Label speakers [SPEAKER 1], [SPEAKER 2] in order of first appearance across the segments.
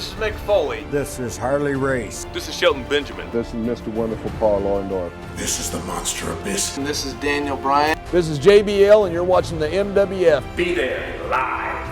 [SPEAKER 1] This is Mick Foley.
[SPEAKER 2] This is Harley Race.
[SPEAKER 1] This is Shelton Benjamin.
[SPEAKER 3] This is Mr. Wonderful Paul Orndorff.
[SPEAKER 4] This is the Monster Abyss.
[SPEAKER 5] And this is Daniel Bryan.
[SPEAKER 6] This is JBL, and you're watching the MWF.
[SPEAKER 1] Be there, live.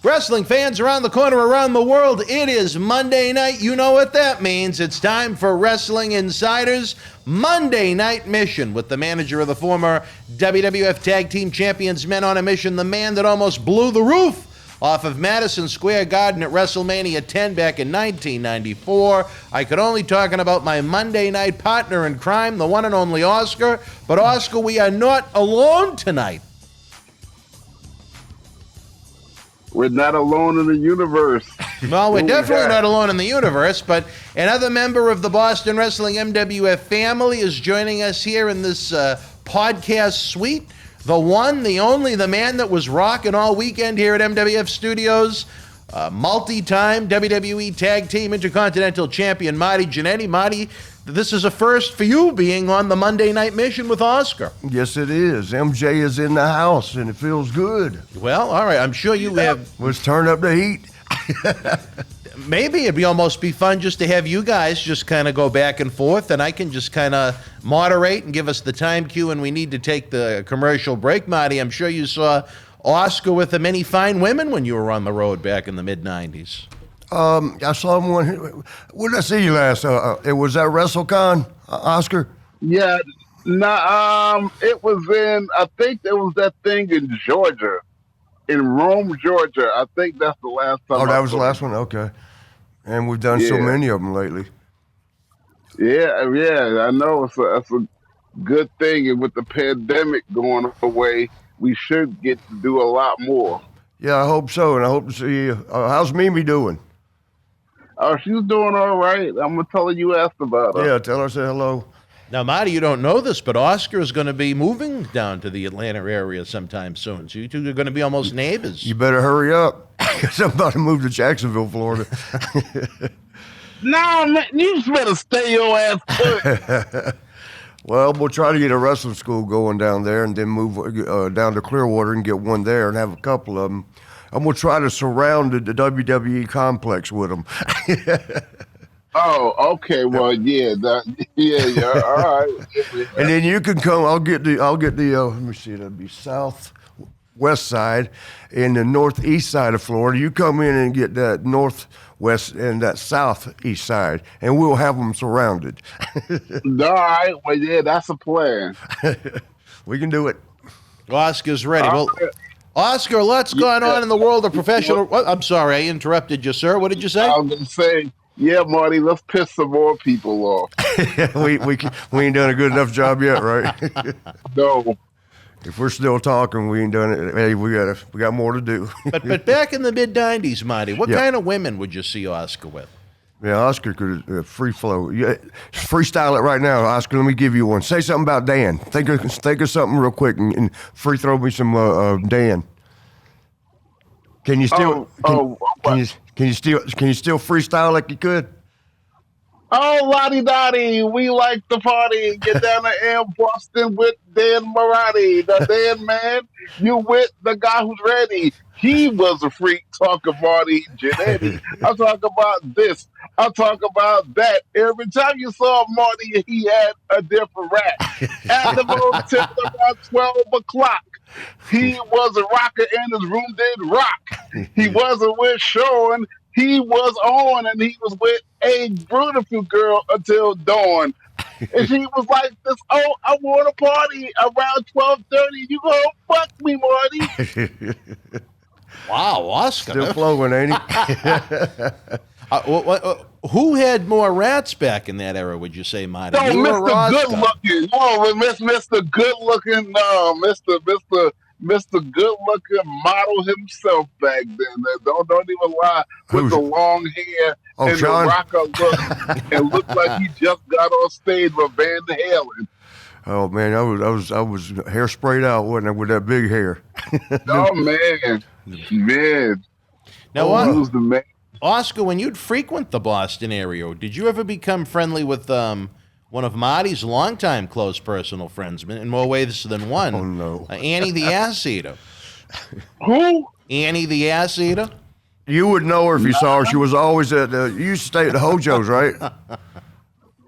[SPEAKER 7] Wrestling fans around the corner, around the world, it is Monday night. You know what that means. It's time for Wrestling Insiders Monday Night Mission with the manager of the former WWF Tag Team Champions Men on a Mission, the man that almost blew the roof off of Madison Square Garden at WrestleMania 10 back in 1994. I could only talking about my Monday night partner in crime, the one and only Oscar. But Oscar, we are not alone tonight.
[SPEAKER 3] We're not alone in the universe.
[SPEAKER 7] Well, we're definitely not alone in the universe, but another member of the Boston Wrestling MWF family is joining us here in this podcast suite. The one, the only, the man that was rocking all weekend here at MWF Studios, multi-time WWE Tag Team Intercontinental Champion Marty Jannetty. Marty, this is a first for you being on the Monday Night Mission with Oscar.
[SPEAKER 8] Yes, it is. MJ is in the house, and it feels good.
[SPEAKER 7] Well, all right. I'm sure you have.
[SPEAKER 8] Let's turn up the heat.
[SPEAKER 7] Maybe it'd almost be fun just to have you guys just kind of go back and forth, and I can just kind of moderate and give us the time cue when we need to take the commercial break. Marty, I'm sure you saw Oscar with the many fine women when you were on the road back in the mid-'90s.
[SPEAKER 8] I saw one. Where did I see you last? It was at WrestleCon, Oscar?
[SPEAKER 3] Yeah, it was in, I think there was that thing in Georgia, in Rome, Georgia. I think that's the last time.
[SPEAKER 8] Oh, that was the last one? Okay. And we've done so many of them lately.
[SPEAKER 3] Yeah, I know it's a good thing. And with the pandemic going away, we should get to do a lot more.
[SPEAKER 8] Yeah, I hope so, and I hope to see you. How's Mimi doing?
[SPEAKER 3] Oh, she's doing all right. I'm going to tell her you asked about her.
[SPEAKER 8] Yeah, tell her I said hello.
[SPEAKER 7] Now, Marty, you don't know this, but Oscar is going to be moving down to the Atlanta area sometime soon. So you two are going to be almost neighbors.
[SPEAKER 8] You better hurry up, because I'm about to move to Jacksonville, Florida.
[SPEAKER 3] No, man, you just better stay your ass put.
[SPEAKER 8] Well, we'll try to get a wrestling school going down there and then move down to Clearwater and get one there and have a couple of them. I'm going to try to surround the WWE complex with them.
[SPEAKER 3] Oh, okay. Well, yeah, all right.
[SPEAKER 8] And then you can come. I'll get the. Let me see. That'd be southwest side and the northeast side of Florida. You come in and get that northwest and that southeast side, and we'll have them surrounded.
[SPEAKER 3] All right. Well, yeah, that's a plan.
[SPEAKER 8] We can do it.
[SPEAKER 7] Oscar's ready. Well, Oscar, lots going on in the world of professional. I'm sorry, I interrupted you, sir. What did you say?
[SPEAKER 3] I was going to say, yeah, Marty, let's piss some more people off.
[SPEAKER 8] we ain't done a good enough job yet, right?
[SPEAKER 3] No.
[SPEAKER 8] If we're still talking, we ain't done it. Hey, we got more to do.
[SPEAKER 7] But back in the mid-'90s, Marty, what kind of women would you see Oscar with?
[SPEAKER 8] Yeah, Oscar could free flow. Yeah, freestyle it right now, Oscar. Let me give you one. Say something about Dan. Think of something real quick and free throw me some Dan. Can you still? Can you still freestyle like you could?
[SPEAKER 3] Oh, Lottie Dottie, we like to party. Get down to M Boston with Dan Marotti. The Dan man, you with the guy who's ready. He was a freak. Talk about Marty Jannetty. I talk about this. I talk about that. Every time you saw Marty, he had a different rap. At the most, till about 12 o'clock. He was a rocker and his room did rock. He wasn't with Sean. He was on and he was with a beautiful girl until dawn. And she was like this, oh, I want to party around 12:30. You gonna fuck me, Marty.
[SPEAKER 7] Wow, Oscar.
[SPEAKER 8] Still flowing, ain't he?
[SPEAKER 7] Who had more rats back in that era, would you say, Marty?
[SPEAKER 3] No, Mr. Good Looking. No, Mr. Good Looking. No, Mr. Good Looking model himself back then. Don't even lie. With the long hair and
[SPEAKER 8] Sean?
[SPEAKER 3] The rocker look, and looked like he just got on stage with Van Halen.
[SPEAKER 8] Oh man, I was hair sprayed out, wasn't I, with that big hair?
[SPEAKER 3] Oh man.
[SPEAKER 7] Now,
[SPEAKER 3] who's the man?
[SPEAKER 7] Oscar, when you'd frequent the Boston area, did you ever become friendly with one of Marty's longtime close personal friends, in more ways than one?
[SPEAKER 8] Oh, no.
[SPEAKER 7] Annie the Ass Eater.
[SPEAKER 3] Who?
[SPEAKER 7] Annie the Ass Eater?
[SPEAKER 8] You would know her if you saw her. She was always at you used to stay at the Hojo's, right?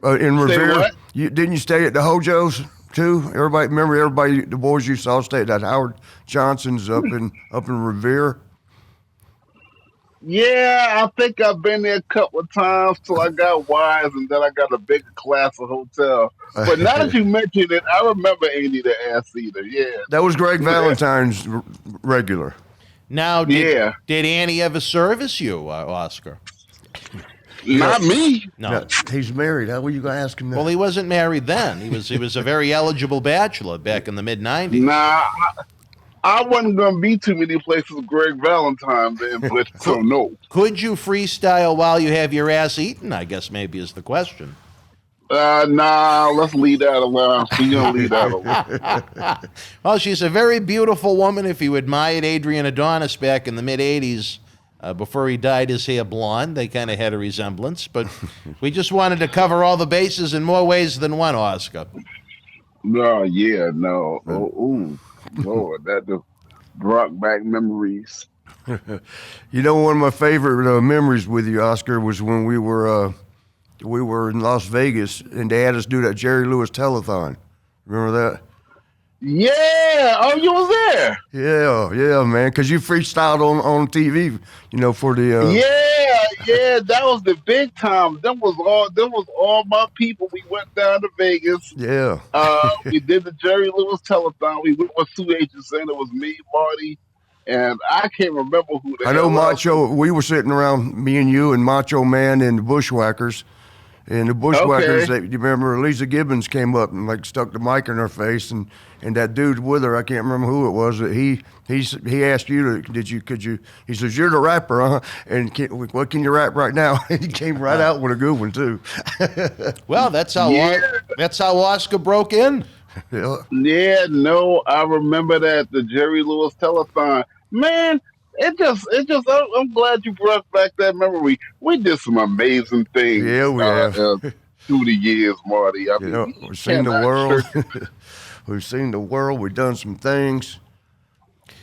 [SPEAKER 8] In Revere.
[SPEAKER 3] what?
[SPEAKER 8] Didn't you stay at the Hojo's too? Everybody, the boys you saw stay at that Howard Johnson's up in Revere.
[SPEAKER 3] Yeah, I think I've been there a couple of times till I got wise, and then I got a bigger class of hotel. But now that you mention it, I remember Andy the Ass Eater. Yeah.
[SPEAKER 8] That was Greg Valentine's regular.
[SPEAKER 7] Now, did Annie ever service you, Oscar?
[SPEAKER 3] Not me.
[SPEAKER 7] No.
[SPEAKER 8] Yeah, he's married. How were you going to ask him that?
[SPEAKER 7] Well, he wasn't married then. He was a very eligible bachelor back in the mid-'90s.
[SPEAKER 3] Nah, I wasn't going to be too many places with Greg Valentine then, but so no.
[SPEAKER 7] Could you freestyle while you have your ass eaten, I guess maybe is the question.
[SPEAKER 3] Nah, let's leave that alone. We're going to leave that alone.
[SPEAKER 7] Well, she's a very beautiful woman. If you admired Adrian Adonis back in the mid-'80s, before he dyed his hair blonde, they kind of had a resemblance. But we just wanted to cover all the bases in more ways than one, Oscar.
[SPEAKER 3] No, yeah, no. Oh, ooh, Lord, that just brought back memories.
[SPEAKER 8] You know, one of my favorite memories with you, Oscar, was when we were in Las Vegas and they had us do that Jerry Lewis telethon. Remember that?
[SPEAKER 3] Yeah. Oh, you was there.
[SPEAKER 8] Yeah, man. Because you freestyled on TV, for the.
[SPEAKER 3] Yeah. That was the big time. Them was all my people. We went down to Vegas.
[SPEAKER 8] Yeah.
[SPEAKER 3] We did the Jerry Lewis telethon. We went with Sue Agency. It was me, Marty, and I can't remember who.
[SPEAKER 8] I know Macho. We were sitting around, me and you and Macho Man and the Bushwhackers. And the Bushwhackers, you remember Lisa Gibbons came up and stuck the mic in her face, and that dude with her, I can't remember who it was. He asked you could you? He says, "You're the rapper, huh? And what can you rap right now?" He came right out with a good one too.
[SPEAKER 7] Well, that's how Oscar broke in.
[SPEAKER 3] Yeah, no, I remember that the Jerry Lewis telethon, man. It just. I'm glad you brought back that memory. We did some amazing things.
[SPEAKER 8] Yeah, we have
[SPEAKER 3] through the years, Marty.
[SPEAKER 8] We've seen the world. We've seen the world. We've done some things.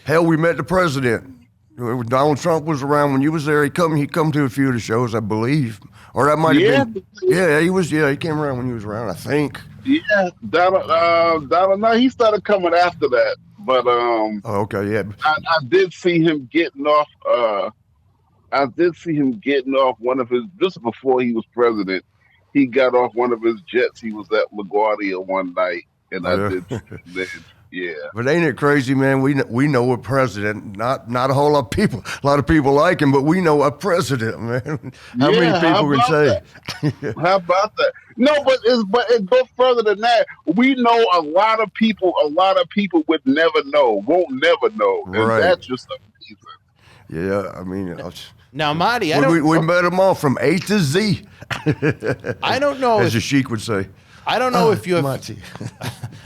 [SPEAKER 8] Hell, we met the president. Donald Trump was around when you was there. He come to a few of the shows, I believe, or that might have been. Yeah, he was. Yeah, he came around when you was around, I think.
[SPEAKER 3] Yeah, Donald. No, he started coming after that. But
[SPEAKER 8] okay, yeah.
[SPEAKER 3] I did see him getting off. One of his just before he was president. He got off one of his jets. He was at LaGuardia one night, and I did. Yeah.
[SPEAKER 8] But ain't it crazy, man? We know a president. Not a whole lot of people. A lot of people like him, but we know a president, man. How many people can say?
[SPEAKER 3] How about that? No, but it goes further than that. We know a lot of people. A lot of people would never know, won't never know, and
[SPEAKER 8] right.
[SPEAKER 3] That's just amazing.
[SPEAKER 8] Yeah, I mean.
[SPEAKER 7] Now, Marty,
[SPEAKER 8] we met them all from A to Z.
[SPEAKER 7] I don't know,
[SPEAKER 8] as a sheik would say.
[SPEAKER 7] I don't know if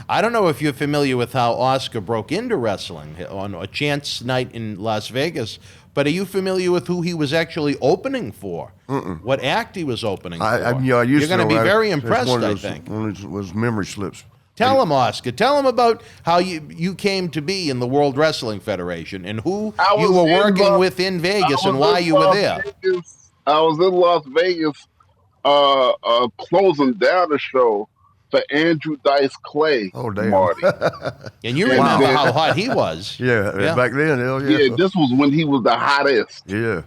[SPEAKER 7] I don't know if you're familiar with how Oscar broke into wrestling on a chance night in Las Vegas, but are you familiar with who he was actually opening for?
[SPEAKER 8] Mm-mm.
[SPEAKER 7] What act he was opening for?
[SPEAKER 8] I used
[SPEAKER 7] You're going to be very
[SPEAKER 8] impressed,
[SPEAKER 7] impressed, I think.
[SPEAKER 8] One of those memory slips.
[SPEAKER 7] Tell him, Oscar. Tell him about how you came to be in the World Wrestling Federation and who you were working with in Vegas and why you were there.
[SPEAKER 3] I was in Las Vegas closing down the show for Andrew Dice Clay.
[SPEAKER 8] Oh, damn.
[SPEAKER 3] Marty.
[SPEAKER 7] And you remember how hot he was.
[SPEAKER 8] Yeah, back then, hell yeah.
[SPEAKER 3] Yeah, this was when he was the hottest.
[SPEAKER 8] Yeah.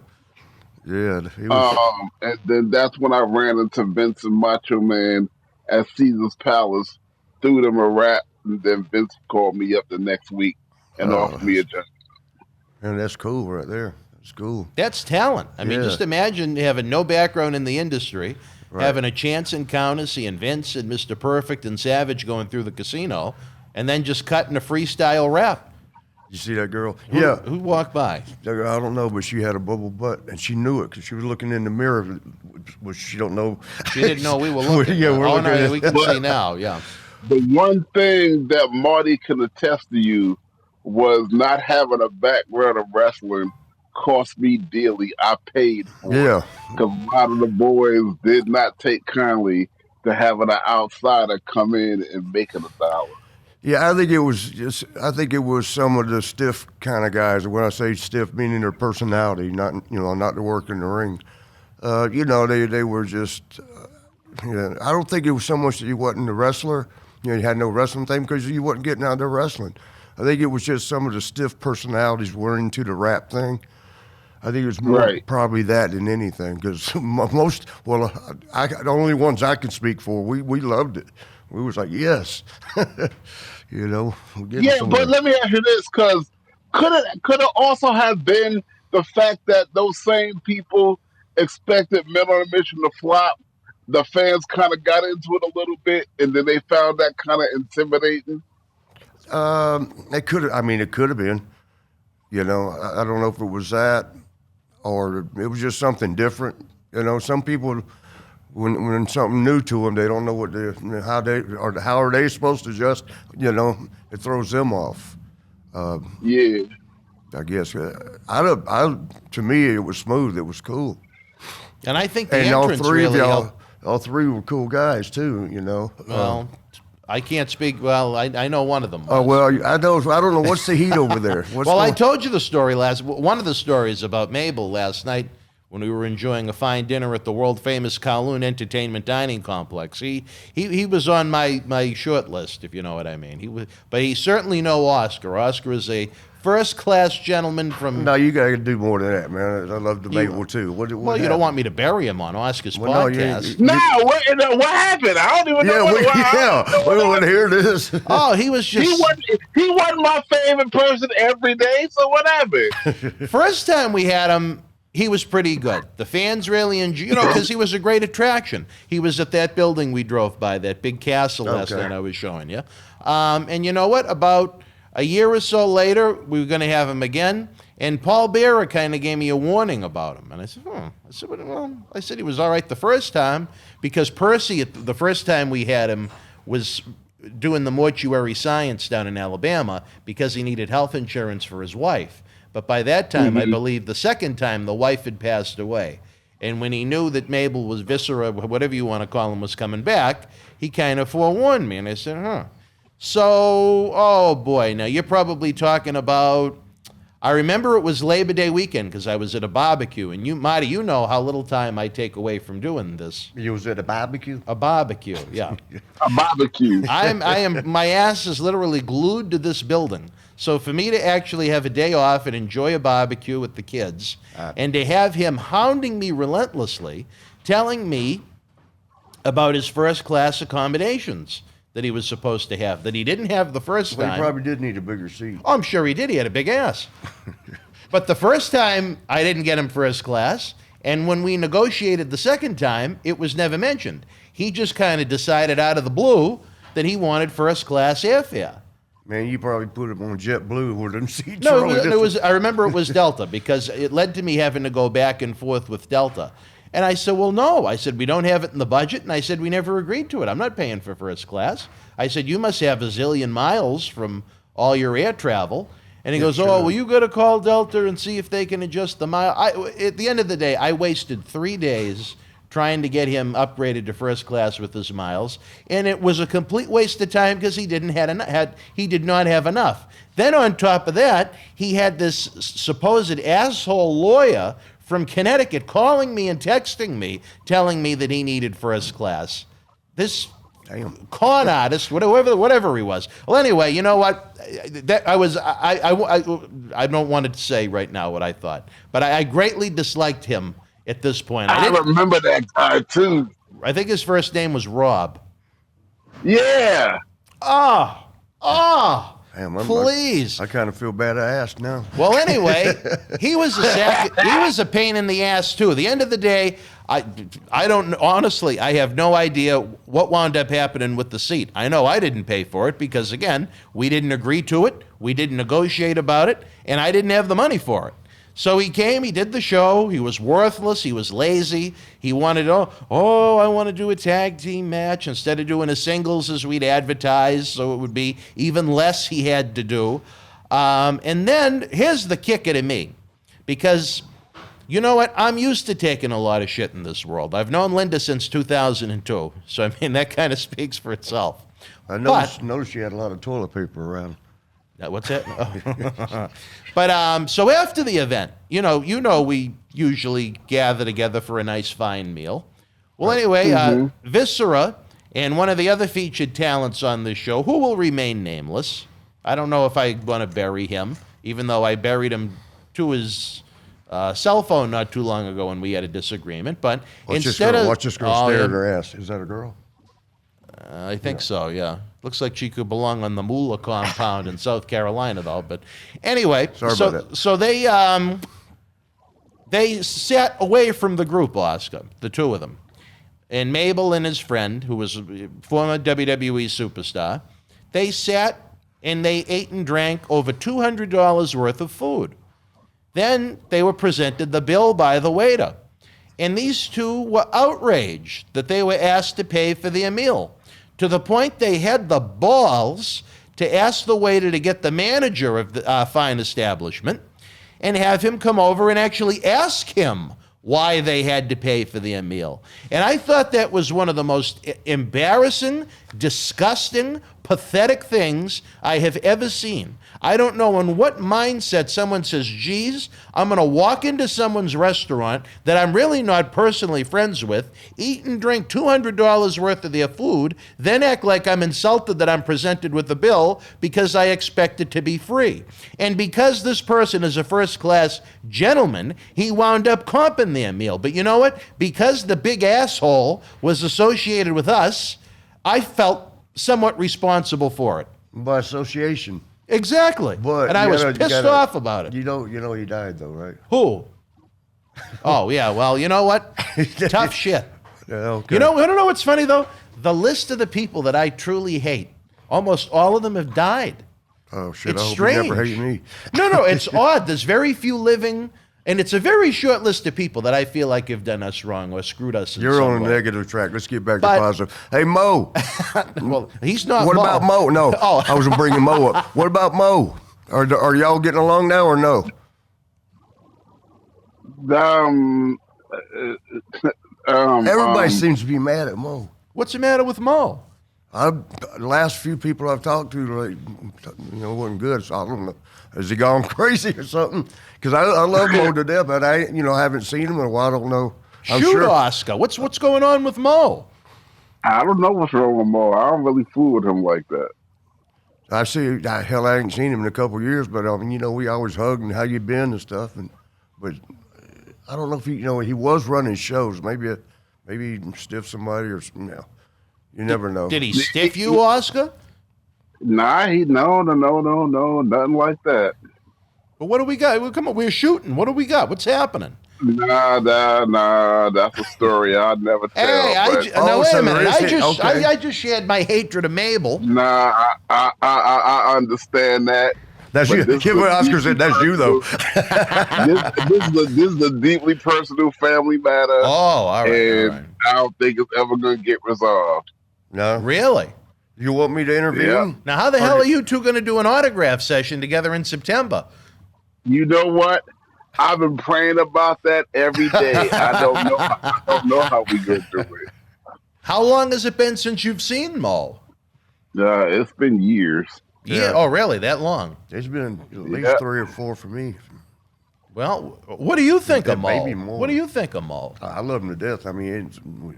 [SPEAKER 8] He was...
[SPEAKER 3] and then that's when I ran into Vince and Macho Man at Caesar's Palace, threw them a rap, and then Vince called me up the next week and offered me a job.
[SPEAKER 8] And that's cool right there. That's cool.
[SPEAKER 7] That's talent. I mean, just imagine having no background in the industry, having a chance encounter, seeing Vince and Mr. Perfect and Savage going through the casino, and then just cutting a freestyle rap.
[SPEAKER 8] You see that girl?
[SPEAKER 7] Who walked by?
[SPEAKER 8] I don't know, but she had a bubble butt, and she knew it because she was looking in the mirror, which she don't know.
[SPEAKER 7] She didn't know we were looking. We can see now, yeah.
[SPEAKER 3] The one thing that Marty can attest to you was not having a background of wrestling. cost me dearly. I paid for
[SPEAKER 8] Yeah.
[SPEAKER 3] it because a lot of the boys did not take kindly to having an outsider come in and make it $1.
[SPEAKER 8] Yeah, I think it was some of the stiff kind of guys. When I say stiff, meaning their personality, not the work in the ring. They were just. I don't think it was so much that you wasn't a wrestler. You had no wrestling thing because you wasn't getting out there wrestling. I think it was just some of the stiff personalities were into the rap thing. I think it was more probably that than anything because the only ones I can speak for, we loved it. We was like, yes.
[SPEAKER 3] But let me ask you this, because could it also have been the fact that those same people expected Men on a Mission to flop? The fans kind of got into it a little bit, and then they found that kind of intimidating.
[SPEAKER 8] It could have been. I don't know if it was that, or it was just something different. Some people, when something new to them, they don't know how are they supposed to adjust. It throws them off. I guess. To me, it was smooth. It was cool.
[SPEAKER 7] And I think the entrance really helped.
[SPEAKER 8] All three were cool guys too.
[SPEAKER 7] Well, I can't speak. Well, I know one of them.
[SPEAKER 8] Oh well, I don't know what's the heat over there.
[SPEAKER 7] I told you the story one of the stories about Mabel last night when we were enjoying a fine dinner at the world famous Kowloon Entertainment Dining Complex. He was on my short list, if you know what I mean. But he certainly know Oscar. Oscar is a first-class gentleman from...
[SPEAKER 8] No, you got to do more than that, man. I love the Mabel, too. What
[SPEAKER 7] you don't want me to bury him on Oscar's podcast.
[SPEAKER 3] What happened? I don't even know
[SPEAKER 8] we don't want to hear this.
[SPEAKER 7] Oh, he was just...
[SPEAKER 3] He wasn't my favorite person every day, so what happened?
[SPEAKER 7] First time we had him, he was pretty good. The fans really enjoyed, because he was a great attraction. He was at that building we drove by, that big castle last night I was showing you. And you know what? About a year or so later, we were going to have him again, and Paul Bearer kind of gave me a warning about him. And I said, I said he was all right the first time, because Percy, the first time we had him, was doing the mortuary science down in Alabama because he needed health insurance for his wife. But by that time, I believe the second time, the wife had passed away. And when he knew that Mabel was Viscera, whatever you want to call him, was coming back, he kind of forewarned me. And I said, So, oh boy, now you're probably talking about, I remember it was Labor Day weekend because I was at a barbecue. And you, Marty, you know how little time I take away from doing this.
[SPEAKER 8] You was at a barbecue?
[SPEAKER 7] A barbecue, yeah.
[SPEAKER 3] A barbecue.
[SPEAKER 7] My ass is literally glued to this building. So for me to actually have a day off and enjoy a barbecue with the kids, and to have him hounding me relentlessly, telling me about his first-class accommodations that he was supposed to have, that he didn't have the first time.
[SPEAKER 8] He probably did need a bigger seat.
[SPEAKER 7] Oh, I'm sure he did. He had a big ass. But the first time, I didn't get him first class, and when we negotiated the second time, it was never mentioned. He just kind of decided out of the blue that he wanted first-class airfare.
[SPEAKER 8] Man, you probably put him on JetBlue where them seats.
[SPEAKER 7] No, it was. I remember it was Delta because it led to me having to go back and forth with Delta. And I said, well, no. I said, we don't have it in the budget. And I said, we never agreed to it. I'm not paying for first class. I said, you must have a zillion miles from all your air travel. And he goes, oh, well, you got to call Delta and see if they can adjust the mile. At the end of the day, I wasted 3 days trying to get him upgraded to first class with his miles, and it was a complete waste of time because he did not have enough. Then on top of that, he had this supposed asshole lawyer from Connecticut calling me and texting me, telling me that he needed first class. This con artist, whatever he was. Well, anyway, you know what? I don't want to say right now what I thought, but I greatly disliked him. At this point,
[SPEAKER 3] I remember that guy too.
[SPEAKER 7] I think his first name was Rob.
[SPEAKER 3] Yeah.
[SPEAKER 8] Damn,
[SPEAKER 7] please.
[SPEAKER 8] I kind of feel bad I asked now.
[SPEAKER 7] Well, anyway, he was a pain in the ass too. At the end of the day, I don't honestly. I have no idea what wound up happening with the seat. I know I didn't pay for it because again, we didn't agree to it. We didn't negotiate about it, and I didn't have the money for it. So he came, he did the show, he was worthless, he was lazy, he wanted, I want to do a tag team match instead of doing a singles as we'd advertised, so it would be even less he had to do. And then, here's the kicker to me, because you know what? I'm used to taking a lot of shit in this world. I've known Linda since 2002, so I mean that kind of speaks for itself.
[SPEAKER 8] I noticed you had a lot of toilet paper around.
[SPEAKER 7] What's that? Oh. But so after the event, you know, we usually gather together for a nice fine meal. Well, anyway, Viscera and one of the other featured talents on this show, who will remain nameless. I don't know if I want to bury him, even though I buried him to his cell phone not too long ago when we had a disagreement. But
[SPEAKER 8] Watch this girl stare at her ass. Is that a girl?
[SPEAKER 7] I think so, yeah. Looks like she could belong on the Moolah compound in South Carolina, though. But anyway, so they sat away from the group, Oscar, the two of them. And Mabel and his friend, who was a former WWE superstar, they sat and they ate and drank over $200 worth of food. Then they were presented the bill by the waiter. And these two were outraged that they were asked to pay for their meal, to the point they had the balls to ask the waiter to get the manager of the fine establishment and have him come over and actually ask him why they had to pay for their meal. And I thought that was one of the most embarrassing, disgusting, pathetic things I have ever seen. I don't know in what mindset someone says, geez, I'm going to walk into someone's restaurant that I'm really not personally friends with, eat and drink $200 worth of their food, then act like I'm insulted that I'm presented with the bill because I expect it to be free. And because this person is a first-class gentleman, he wound up comping their meal. But you know what? Because the big asshole was associated with us, I felt somewhat responsible for it.
[SPEAKER 8] By association.
[SPEAKER 7] Exactly. And I was pissed off about it.
[SPEAKER 8] You know he died, though, right?
[SPEAKER 7] Who? Oh, yeah. Well, you know what? Tough shit.
[SPEAKER 8] Yeah, okay.
[SPEAKER 7] You know, I don't know what's funny, though? The list of the people that I truly hate, almost all of them have died.
[SPEAKER 8] Oh, shit.
[SPEAKER 7] It's
[SPEAKER 8] I hope
[SPEAKER 7] strange.
[SPEAKER 8] you never hate me.
[SPEAKER 7] No, it's odd. There's very few living, and it's a very short list of people that I feel like have done us wrong or screwed us in
[SPEAKER 8] You're
[SPEAKER 7] some
[SPEAKER 8] on a
[SPEAKER 7] way.
[SPEAKER 8] negative track. Let's get back to positive. Hey, Mo.
[SPEAKER 7] Well, he's not
[SPEAKER 8] What
[SPEAKER 7] Mo.
[SPEAKER 8] about Mo? No,
[SPEAKER 7] Oh.
[SPEAKER 8] I was bringing Mo up. What about Mo? Are y'all getting along now or no? Everybody seems to be mad at Mo.
[SPEAKER 7] What's the matter with Mo?
[SPEAKER 8] The last few people I've talked to, like, wasn't good. So I don't know. Has he gone crazy or something? Because I love Mo to death, but I haven't seen him in a while. I don't know. I'm
[SPEAKER 7] Shoot,
[SPEAKER 8] sure.
[SPEAKER 7] Oscar. What's going on with Mo?
[SPEAKER 3] I don't know what's wrong with Mo. I don't really fool with him like that.
[SPEAKER 8] I ain't seen him in a couple of years, but we always hug and how you been and stuff. But I don't know if he was running shows. Maybe he stiffed somebody or something. You never know.
[SPEAKER 7] Did he stiff you, Oscar?
[SPEAKER 3] Nah, no, nothing like that.
[SPEAKER 7] But what do we got? Well, come on, we're shooting. What do we got? What's happening?
[SPEAKER 3] Nah, that's a story I'd never tell.
[SPEAKER 7] Hey,
[SPEAKER 3] but-
[SPEAKER 7] wait a minute.
[SPEAKER 8] Okay.
[SPEAKER 7] I just shared my hatred of Mabel.
[SPEAKER 3] Nah, I understand that.
[SPEAKER 8] That's you. Give what Oscar said. That's you, though.
[SPEAKER 3] this is a deeply personal family matter.
[SPEAKER 7] Oh, all right.
[SPEAKER 3] And I don't think it's ever going to get resolved.
[SPEAKER 8] No,
[SPEAKER 7] Really?
[SPEAKER 8] you want me to intervene?
[SPEAKER 3] Yeah.
[SPEAKER 7] Now, how the hell are you two going to do an autograph session together in September?
[SPEAKER 3] You know what? I've been praying about that every day. I don't know how we go through it.
[SPEAKER 7] How long has it been since you've seen Mo?
[SPEAKER 3] It's been years.
[SPEAKER 7] Yeah. Oh, really? That long?
[SPEAKER 8] It's been at least 3 or 4 for me.
[SPEAKER 7] Well, what do you think of Mo?
[SPEAKER 8] Maybe more.
[SPEAKER 7] What do you think of Mo?
[SPEAKER 8] I love him to death. I mean,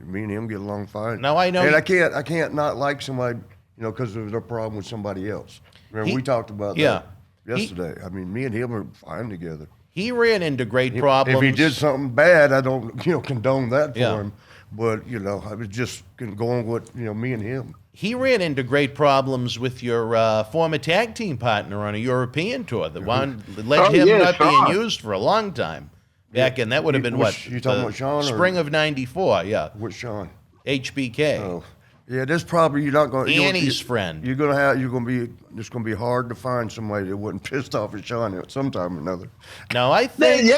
[SPEAKER 8] me and him get along fine.
[SPEAKER 7] Now, I know
[SPEAKER 8] and
[SPEAKER 7] you-
[SPEAKER 8] I can't not like somebody, because there's a problem with somebody else. Remember, we talked about that yesterday. I mean, me and him are fine together.
[SPEAKER 7] He ran into great problems.
[SPEAKER 8] If he did something bad, I don't, condone that for
[SPEAKER 7] Yeah.
[SPEAKER 8] him. But, I was just going with, me and him.
[SPEAKER 7] He ran into great problems with your former tag team partner on a European tour that led him not
[SPEAKER 3] Sean.
[SPEAKER 7] being used for a long time. Back in, that would have been
[SPEAKER 8] You talking about Sean?
[SPEAKER 7] Spring of '94, yeah.
[SPEAKER 8] With Sean.
[SPEAKER 7] HBK.
[SPEAKER 8] Oh. Yeah, this probably you're not going.
[SPEAKER 7] Annie's friend.
[SPEAKER 8] It's going to be hard to find somebody that wasn't pissed off at Sean at some time or another.
[SPEAKER 7] Now, I think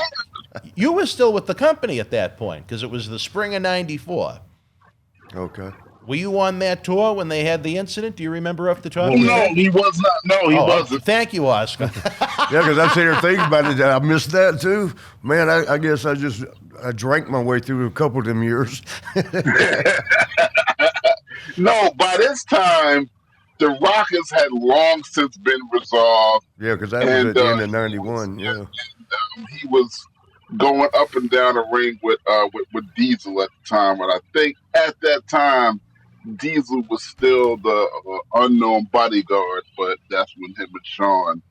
[SPEAKER 7] you were still with the company at that point because it was the spring of '94.
[SPEAKER 8] Okay.
[SPEAKER 7] Were you on that tour when they had the incident? Do you remember off the top of your
[SPEAKER 3] No,
[SPEAKER 7] head?
[SPEAKER 3] he was not. No, he wasn't.
[SPEAKER 7] Thank you, Oscar.
[SPEAKER 8] Yeah, because I'm sitting here thinking about it. I missed that too. Man, I guess I drank my way through a couple of them years.
[SPEAKER 3] No, by this time, the Rockets had long since been resolved.
[SPEAKER 8] Yeah, because that was at the end of '91. Yeah.
[SPEAKER 3] He was going up and down the ring with Diesel at the time, and I think at that time Diesel was still the unknown bodyguard, but that's when him and Sean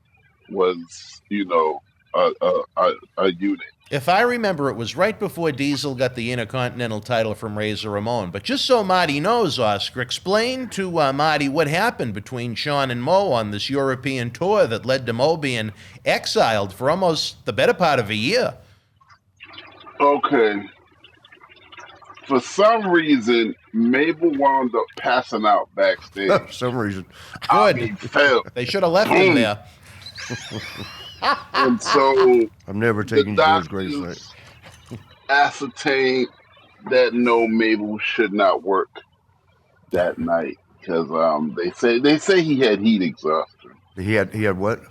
[SPEAKER 3] was, a unit.
[SPEAKER 7] If I remember, it was right before Diesel got the Intercontinental title from Razor Ramon. But just so Marty knows, Oscar, explain to Marty what happened between Sean and Mo on this European tour that led to Mo being exiled for almost the better part of a year.
[SPEAKER 3] Okay. For some reason, Mabel wound up passing out backstage.
[SPEAKER 8] For some reason.
[SPEAKER 3] I
[SPEAKER 7] Good.
[SPEAKER 3] mean, fell.
[SPEAKER 7] They should have left him there.
[SPEAKER 3] And so
[SPEAKER 8] I'm never taking George Grace night.
[SPEAKER 3] ascertained that no, Mabel should not work that night because they say he had heat exhaustion.
[SPEAKER 8] He had what?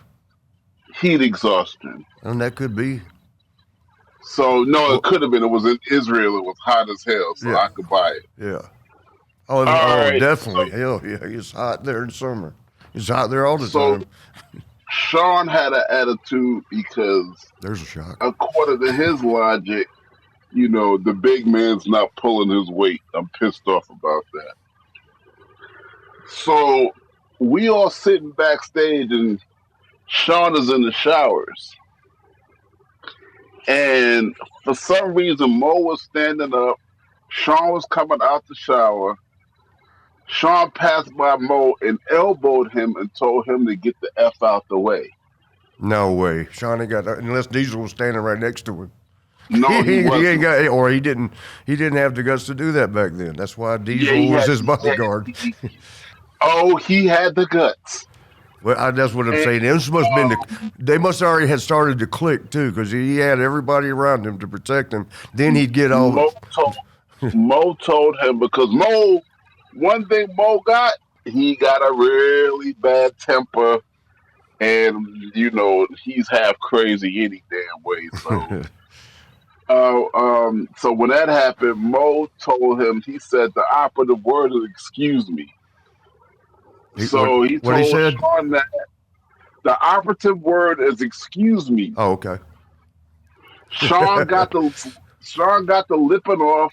[SPEAKER 3] Heat exhaustion.
[SPEAKER 8] And that could be.
[SPEAKER 3] So no, it could have been. It was in Israel. It was hot as hell, so
[SPEAKER 8] Yeah.
[SPEAKER 3] I could buy it.
[SPEAKER 8] Yeah. Oh,
[SPEAKER 3] right,
[SPEAKER 8] definitely. Hell yeah. It's hot there in summer. It's hot there all the
[SPEAKER 3] So
[SPEAKER 8] time.
[SPEAKER 3] Sean had an attitude because,
[SPEAKER 8] There's a shock.
[SPEAKER 3] according to his logic, the big man's not pulling his weight. I'm pissed off about that. So we all sitting backstage, and Sean is in the showers. And for some reason, Mo was standing up. Sean was coming out the shower. Sean passed by Mo and elbowed him and told him to get the F out the way.
[SPEAKER 8] No way. Sean ain't got, unless Diesel was standing right next to him.
[SPEAKER 3] No, he
[SPEAKER 8] he
[SPEAKER 3] wasn't.
[SPEAKER 8] ain't got, or he didn't have the guts to do that back then. That's why Diesel
[SPEAKER 3] he
[SPEAKER 8] was
[SPEAKER 3] had-
[SPEAKER 8] his bodyguard.
[SPEAKER 3] He had the guts.
[SPEAKER 8] Well, that's what I'm saying. This must have been they must already had started to click too, because he had everybody around him to protect him. Then he'd get all.
[SPEAKER 3] Mo told him, because one thing Mo got, he got a really bad temper, and he's half crazy any damn way. So, so when that happened, Mo told him. He said the operative word is "excuse me." So he
[SPEAKER 8] what
[SPEAKER 3] told
[SPEAKER 8] he said?
[SPEAKER 3] Sean that the operative word is "excuse me."
[SPEAKER 8] Oh, okay.
[SPEAKER 3] Sean got the lipping off,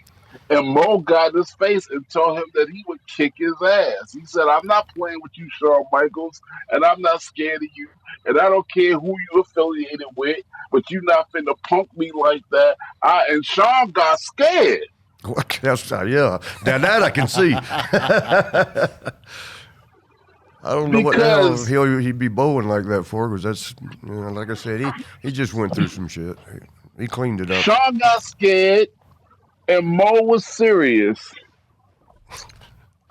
[SPEAKER 3] and Mo got in his face and told him that he would kick his ass. He said, "I'm not playing with you, Shawn Michaels, and I'm not scared of you, and I don't care who you affiliated with, but you not finna punk me like that." And Sean got scared.
[SPEAKER 8] Yeah. Now that I can see. I don't know what the hell he'd be bowing like that for, because that's, like I said, he just went through some shit. He cleaned it up.
[SPEAKER 3] Sean got scared, and Mo was serious.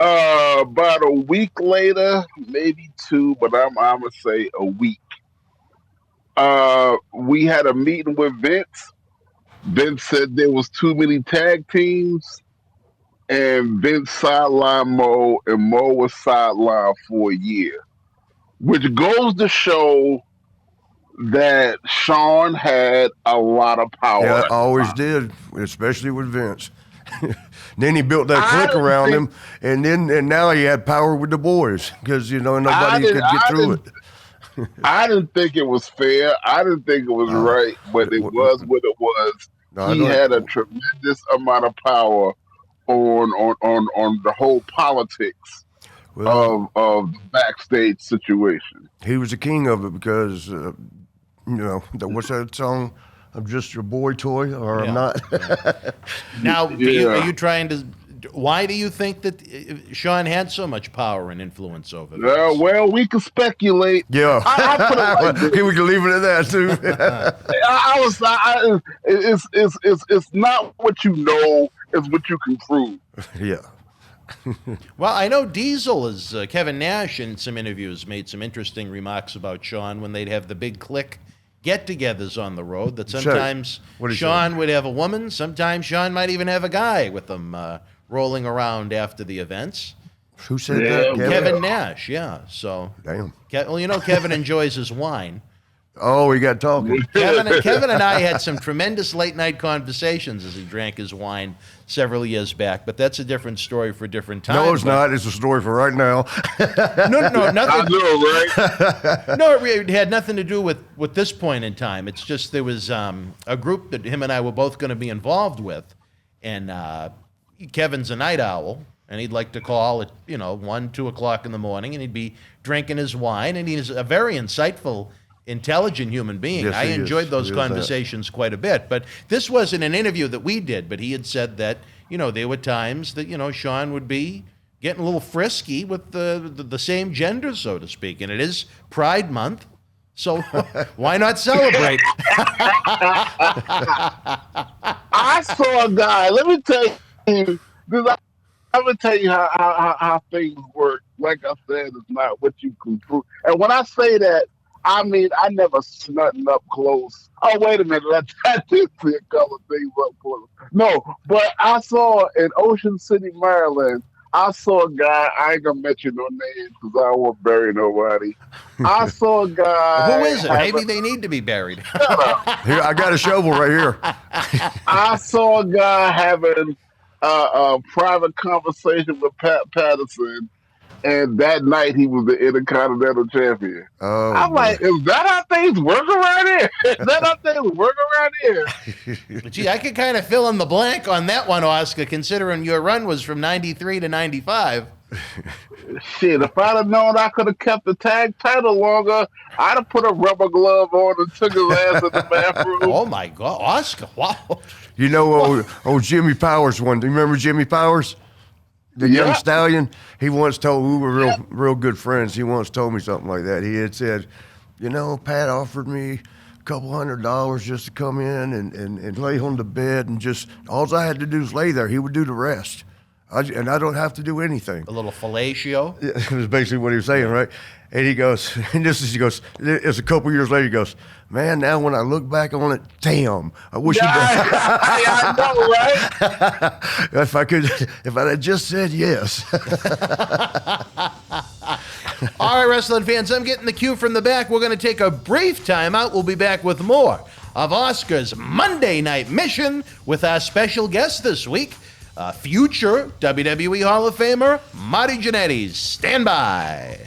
[SPEAKER 3] About a week later, maybe two, but I'm gonna say a week. We had a meeting with Vince. Vince said there was too many tag teams, and Vince sidelined Mo, and Mo was sidelined for a year, which goes to show that Sean had a lot of power.
[SPEAKER 8] Yeah, always did, especially with Vince. Then he built that clique around him, and now he had power with the boys, because nobody could get through it.
[SPEAKER 3] I didn't think it was fair. I didn't think it was right, but it was what it was. He had a tremendous amount of power on the whole politics of the backstage situation.
[SPEAKER 8] He was the king of it because, what's that song? I'm just your boy toy, or I'm not.
[SPEAKER 7] Now, are you trying to? Why do you think that Sean had so much power and influence over this?
[SPEAKER 3] Well, we can speculate.
[SPEAKER 8] Yeah,
[SPEAKER 3] I put it like this.
[SPEAKER 8] We can leave it at that too.
[SPEAKER 3] It's not what you know; it's what you can prove.
[SPEAKER 8] Yeah.
[SPEAKER 7] Well, I know Diesel Kevin Nash in some interviews made some interesting remarks about Sean when they'd have the big clique get-togethers on the road, that sometimes Sean would have a woman, sometimes Sean might even have a guy with them rolling around after the events.
[SPEAKER 8] Who said that?
[SPEAKER 7] Kevin Nash, yeah. So,
[SPEAKER 8] Damn.
[SPEAKER 7] Well, you know, Kevin enjoys his wine.
[SPEAKER 8] Oh, we got talking.
[SPEAKER 7] Kevin and I had some tremendous late night conversations as he drank his wine several years back, but that's a different story for a different time.
[SPEAKER 8] No, it's not. It's a story for right now.
[SPEAKER 7] No, nothing.
[SPEAKER 3] I know, right?
[SPEAKER 7] No, it had nothing to do with this point in time. It's just there was a group that him and I were both going to be involved with, and Kevin's a night owl, and he'd like to call at 1, 2 o'clock in the morning, and he'd be drinking his wine, and he's a very insightful, intelligent human being.
[SPEAKER 8] Yes,
[SPEAKER 7] I
[SPEAKER 8] he
[SPEAKER 7] enjoyed
[SPEAKER 8] is.
[SPEAKER 7] those
[SPEAKER 8] He is
[SPEAKER 7] conversations quite a bit, but this wasn't an interview that we did, but he had said that, there were times that, Sean would be getting a little frisky with the same gender, so to speak, and it is Pride Month, so why not celebrate?
[SPEAKER 3] I saw a guy. Let me tell you, because I'm gonna tell you how things work. Like I said, it's not what you can prove. And when I say that, I mean I never see nothing up close. Oh, wait a minute, I did see a couple of things up close. No, but I saw in Ocean City, Maryland. I saw a guy. I ain't gonna mention no names because I won't bury nobody. I saw a guy.
[SPEAKER 7] Who is it? Maybe they need to be buried.
[SPEAKER 8] Here, I got a shovel right here.
[SPEAKER 3] I saw a guy having a private conversation with Pat Patterson, and that night he was the Intercontinental Champion.
[SPEAKER 8] Oh,
[SPEAKER 3] I'm like, is that how things work around here? Is that how things work around here?
[SPEAKER 7] But gee, I could kind of fill in the blank on that one, Oscar, considering your run was from 93 to 95.
[SPEAKER 3] Shit, if I'd have known I could have kept the tag title longer, I'd have put a rubber glove on and took his ass in the bathroom.
[SPEAKER 7] Oh, my God. Oscar, wow.
[SPEAKER 8] You know, old Jimmy Powers one. Do you remember Jimmy Powers? The young stallion? He once told, we were real good friends. He once told me something like that. He had said, Pat offered me a couple $100 just to come in and lay on the bed and just, all I had to do was lay there. He would do the rest. And I don't have to do anything.
[SPEAKER 7] A little fellatio.
[SPEAKER 8] Yeah, it was basically what he was saying, right? And he goes, it's a couple years later, he goes, man, now when I look back on it, damn, I wish
[SPEAKER 3] I know, right?
[SPEAKER 8] if I had just said yes.
[SPEAKER 7] All right, wrestling fans, I'm getting the cue from the back. We're going to take a brief time out. We'll be back with more of Oscar's Monday Night Mission with our special guest this week, future WWE Hall of Famer, Marty Jannetty. Stand by.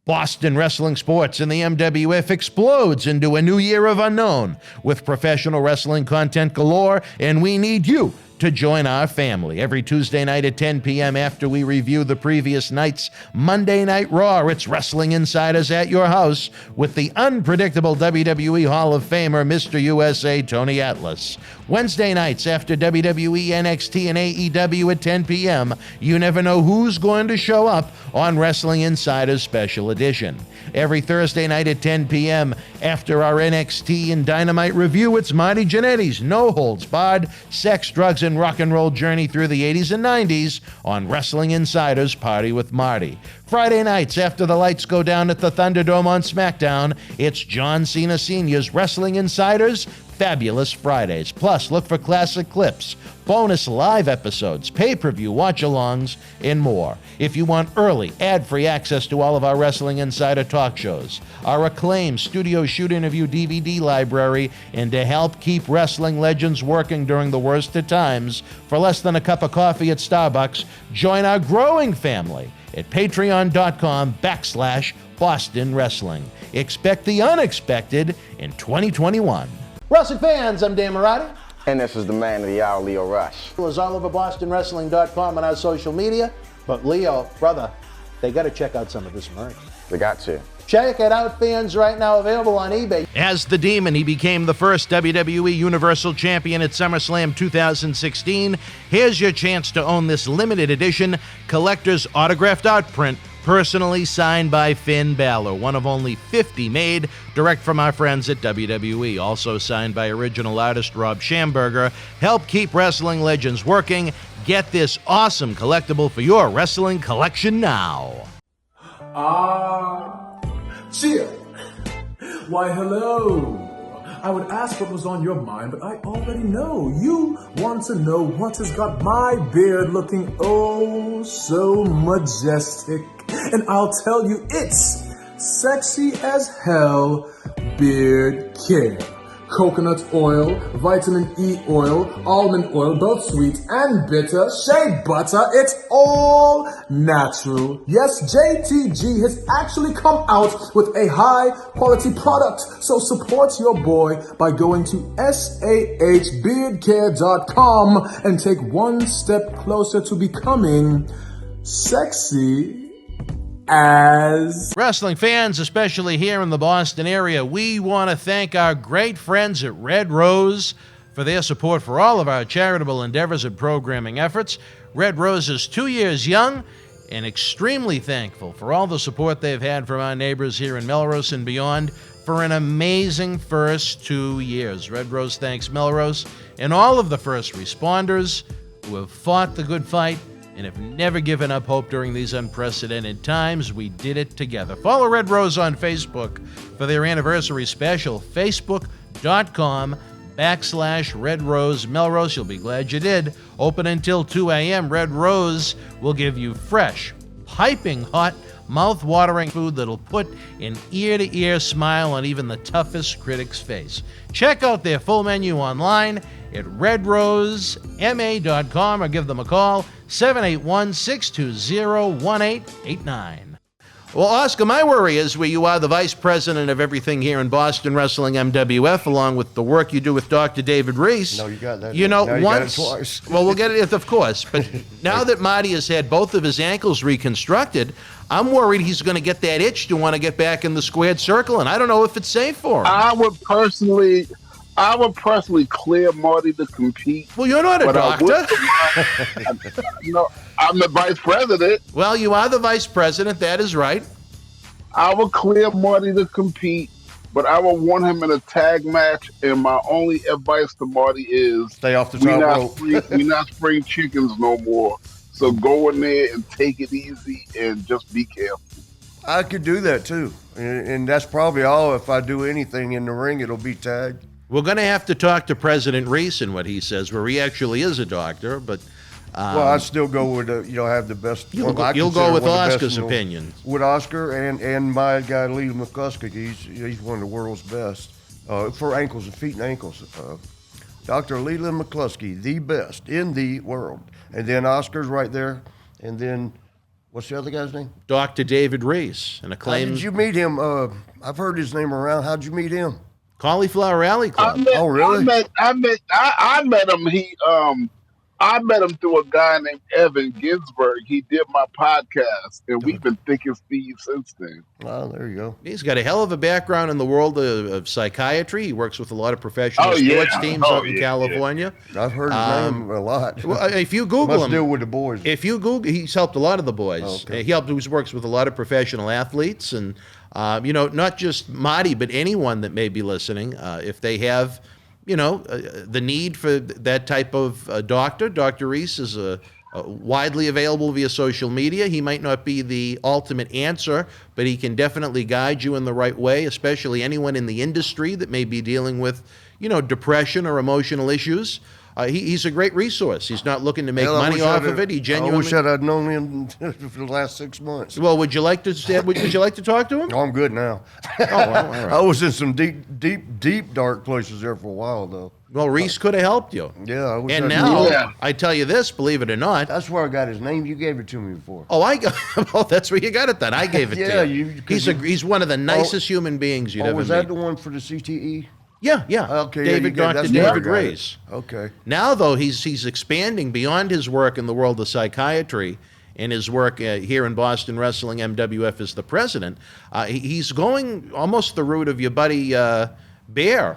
[SPEAKER 7] Boston wrestling sports and the MWF explodes into a new year of unknown with professional wrestling content galore, and we need you to join our family. Every Tuesday night at 10 p.m. after we review the previous night's Monday Night Raw, it's Wrestling Insiders at your house with the unpredictable WWE Hall of Famer, Mr. USA, Tony Atlas. Wednesday nights after WWE, NXT, and AEW at 10 p.m., you never know who's going to show up on Wrestling Insiders Special Edition. Every Thursday night at 10 p.m. after our NXT and Dynamite review, it's Marty Jannetty's No Holds Barred Sex, Drugs, and Rock and Roll journey through the 80s and 90s on Wrestling Insiders Party with Marty. Friday nights after the lights go down at the Thunderdome on SmackDown, it's John Cena Sr.'s Wrestling Insiders Fabulous Fridays. Plus, look for classic clips, bonus live episodes, pay-per-view watch-alongs, and more. If you want early, ad-free access to all of our Wrestling Insider talk shows, our acclaimed studio shoot interview DVD library, and to help keep wrestling legends working during the worst of times, for less than a cup of coffee at Starbucks, join our growing family at patreon.com/Boston Wrestling. Expect the unexpected in 2021. Wrestling fans, I'm Dan Marotti.
[SPEAKER 2] And this is the man of the hour, Leo Rush.
[SPEAKER 7] It's all over BostonWrestling.com and our social media. But Leo, brother, they got to check out some of this merch.
[SPEAKER 2] They got to.
[SPEAKER 7] Check it out, fans, right now available on eBay. As the Demon, he became the first WWE Universal Champion at SummerSlam 2016. Here's your chance to own this limited edition collector's autographed art print, personally signed by Finn Balor, one of only 50 made, direct from our friends at WWE. Also signed by original artist Rob Schamberger. Help keep wrestling legends working. Get this awesome collectible for your wrestling collection now.
[SPEAKER 5] Cheer. Why, hello. I would ask what was on your mind, but I already know. You want to know what has got my beard looking oh so majestic. And I'll tell you, it's sexy as hell beard care. Coconut oil, vitamin E oil, almond oil, both sweet and bitter, shea butter, it's all natural. Yes, JTG has actually come out with a high quality product. So support your boy by going to sahbeardcare.com and take one step closer to becoming sexy as
[SPEAKER 7] Wrestling fans, especially here in the Boston area, we want to thank our great friends at Red Rose for their support for all of our charitable endeavors and programming efforts. Red Rose is 2 years young and extremely thankful for all the support they've had from our neighbors here in Melrose and beyond for an amazing first 2 years. Red Rose thanks Melrose and all of the first responders who have fought the good fight and have never given up hope during these unprecedented times. We did it together. Follow Red Rose on Facebook for their anniversary special, facebook.com/Red Rose Melrose. You'll be glad you did. Open until 2 a.m. Red Rose will give you fresh, piping hot, mouth-watering food that'll put an ear-to-ear smile on even the toughest critic's face. Check out their full menu online at redrosema.com or give them a call, 781-620-1889. Well, Oscar, my worry is where you are the vice president of everything here in Boston Wrestling MWF, along with the work you do with Dr. David Reese.
[SPEAKER 8] No, you got that.
[SPEAKER 7] You know,
[SPEAKER 8] now you
[SPEAKER 7] once,
[SPEAKER 8] got it twice.
[SPEAKER 7] well, we'll get it, of course. But now that Marty has had both of his ankles reconstructed, I'm worried he's going to get that itch to want to get back in the squared circle, and I don't know if it's safe for him.
[SPEAKER 3] I would personally clear Marty to compete.
[SPEAKER 7] Well, you're not a doctor.
[SPEAKER 3] No, I'm the vice president.
[SPEAKER 7] Well, you are the vice president. That is right.
[SPEAKER 3] I would clear Marty to compete, but I would want him in a tag match. And my only advice to Marty is
[SPEAKER 8] stay off the top rope.
[SPEAKER 3] We're not spring chickens no more. So go in there and take it easy and just be careful.
[SPEAKER 8] I could do that too, and that's probably all. If I do anything in the ring, it'll be tag.
[SPEAKER 7] We're going to have to talk to President Reese and what he says, where he actually is a doctor, but...
[SPEAKER 8] well, I'd still go with, have the best...
[SPEAKER 7] You'll go with Oscar's opinion.
[SPEAKER 8] With Oscar and my guy, Lee McCluskey. He's one of the world's best for ankles and feet and ankles. Dr. Leland McCluskey, the best in the world. And then Oscar's right there. And then, what's the other guy's name?
[SPEAKER 7] Dr. David Reese, an acclaimed...
[SPEAKER 8] How did you meet him? I've heard his name around. How'd you meet him?
[SPEAKER 7] Cauliflower Alley Club.
[SPEAKER 8] Oh, really?
[SPEAKER 3] I met him. I met him through a guy named Evan Ginsberg. He did my podcast, and we've been thick as thieves since then.
[SPEAKER 8] Oh, there you go.
[SPEAKER 7] He's got a hell of a background in the world of psychiatry. He works with a lot of professional sports teams out in California.
[SPEAKER 8] Yeah. I've heard his name a lot.
[SPEAKER 7] Well, if you Google him,
[SPEAKER 8] deal with the boys.
[SPEAKER 7] If you Google, he's helped a lot of the boys.
[SPEAKER 8] Oh, okay.
[SPEAKER 7] He works with a lot of professional athletes, and not just Marty, but anyone that may be listening, if they have. The need for that type of doctor. Dr. Reese is widely available via social media. He might not be the ultimate answer, but he can definitely guide you in the right way, especially anyone in the industry that may be dealing with, depression or emotional issues. He's a great resource. He's not looking to make money off of it. He genuinely.
[SPEAKER 8] I wish I'd known him for the last 6 months.
[SPEAKER 7] Well, would you like to talk to him?
[SPEAKER 8] Oh, I'm good now.
[SPEAKER 7] Oh, well, all right.
[SPEAKER 8] I was in some deep, dark places there for a while, though.
[SPEAKER 7] Well, Reese could have helped you.
[SPEAKER 8] Yeah, I wish.
[SPEAKER 7] And
[SPEAKER 8] I
[SPEAKER 7] now,
[SPEAKER 8] did.
[SPEAKER 7] I tell you this, believe it or not.
[SPEAKER 8] That's where I got his name. You gave it to me before.
[SPEAKER 7] Oh, well, that's where you got it then. I gave it to you. He's one of the nicest human beings you'd ever meet.
[SPEAKER 8] Was that the one for the CTE?
[SPEAKER 7] Yeah.
[SPEAKER 8] Okay.
[SPEAKER 7] Dr. David Reese.
[SPEAKER 8] Okay.
[SPEAKER 7] Now, though, he's expanding beyond his work in the world of psychiatry and his work here in Boston Wrestling MWF as the president. He's going almost the route of your buddy Bear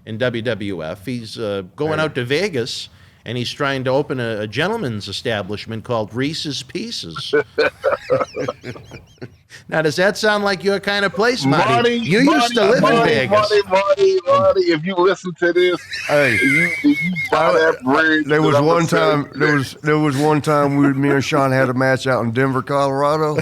[SPEAKER 7] in WWF. He's going out to Vegas, and he's trying to open a gentleman's establishment called Reese's Pieces. Now, does that sound like your kind of place, Marty? You used to live in Vegas.
[SPEAKER 3] Marty, if you listen to this,
[SPEAKER 8] hey,
[SPEAKER 3] you buy that bridge.
[SPEAKER 8] There was one time me and Sean had a match out in Denver, Colorado.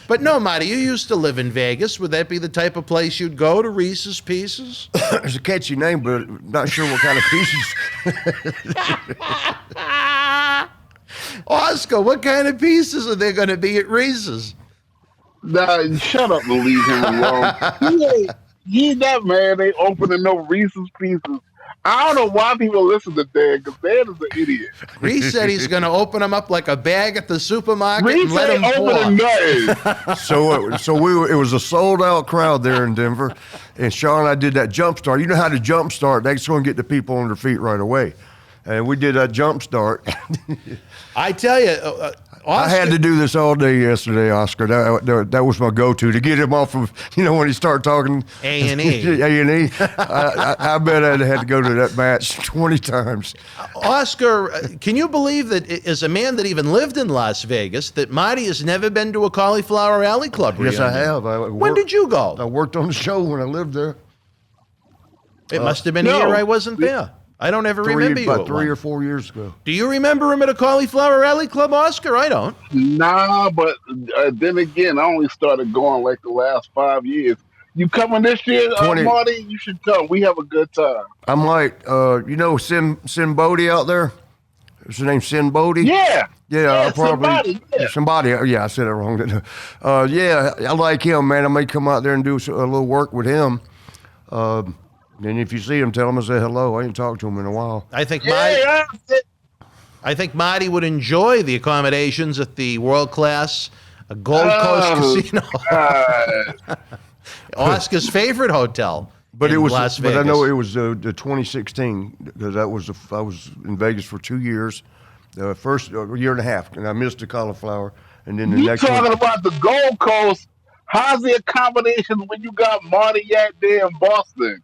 [SPEAKER 7] But no, Marty, you used to live in Vegas. Would that be the type of place you'd go to, Reese's Pieces?
[SPEAKER 8] It's a catchy name, but not sure what kind of pieces.
[SPEAKER 7] Oscar, what kind of pieces are there going to be at Reese's?
[SPEAKER 3] Nah, shut up and leave him alone. He ain't that man. They opening no Reese's Pieces. I don't know why people listen to Dan, because Dan is an idiot.
[SPEAKER 7] Reese said he's going to open them up like a bag at the supermarket and let them
[SPEAKER 3] opening
[SPEAKER 7] pour.
[SPEAKER 3] nothing.
[SPEAKER 8] So it was a sold out crowd there in Denver, and Sean and I did that jump start. You know how to jump start? That's going to get the people on their feet right away, and we did that jump start.
[SPEAKER 7] I tell you,
[SPEAKER 8] I had to do this all day yesterday, Oscar. That was my go-to to get him off of, when he started talking
[SPEAKER 7] A&E.
[SPEAKER 8] A&E. I bet I had to go to that match 20 times.
[SPEAKER 7] Oscar, can you believe that as a man that even lived in Las Vegas, that Marty has never been to a Cauliflower Alley Club reunion?
[SPEAKER 8] Yes, I have.
[SPEAKER 7] When did you go?
[SPEAKER 8] I worked on the show when I lived there.
[SPEAKER 7] It must have been a year I wasn't there. I don't ever remember you.
[SPEAKER 8] About 3 or 4 years ago.
[SPEAKER 7] Do you remember him at a Cauliflower Alley Club, Oscar? I don't.
[SPEAKER 3] Nah, but then again, I only started going like the last 5 years. You coming this year,
[SPEAKER 8] 20.
[SPEAKER 3] Marty? You should come. We have a good time.
[SPEAKER 8] I'm like, Sin Bodie out there? Is her name Sin Bodie?
[SPEAKER 3] Yeah.
[SPEAKER 8] Yeah, I'll probably
[SPEAKER 3] somebody.
[SPEAKER 8] Yeah, I said it wrong. Yeah, I like him, man. I may come out there and do a little work with him. And if you see him, tell him I say hello. I ain't talked to him in a while.
[SPEAKER 7] I think Marty would enjoy the accommodations at the world-class Gold Coast Casino. Oscar's favorite hotel.
[SPEAKER 8] But
[SPEAKER 7] in
[SPEAKER 8] it was,
[SPEAKER 7] Las Vegas.
[SPEAKER 8] but I know it was the 2016 because I was in Vegas for 2 years, the first year and a half, and I missed the cauliflower, and then the
[SPEAKER 3] You
[SPEAKER 8] next
[SPEAKER 3] talking
[SPEAKER 8] one.
[SPEAKER 3] about the Gold Coast? How's the accommodations when you got Marty Jannetty there in Boston?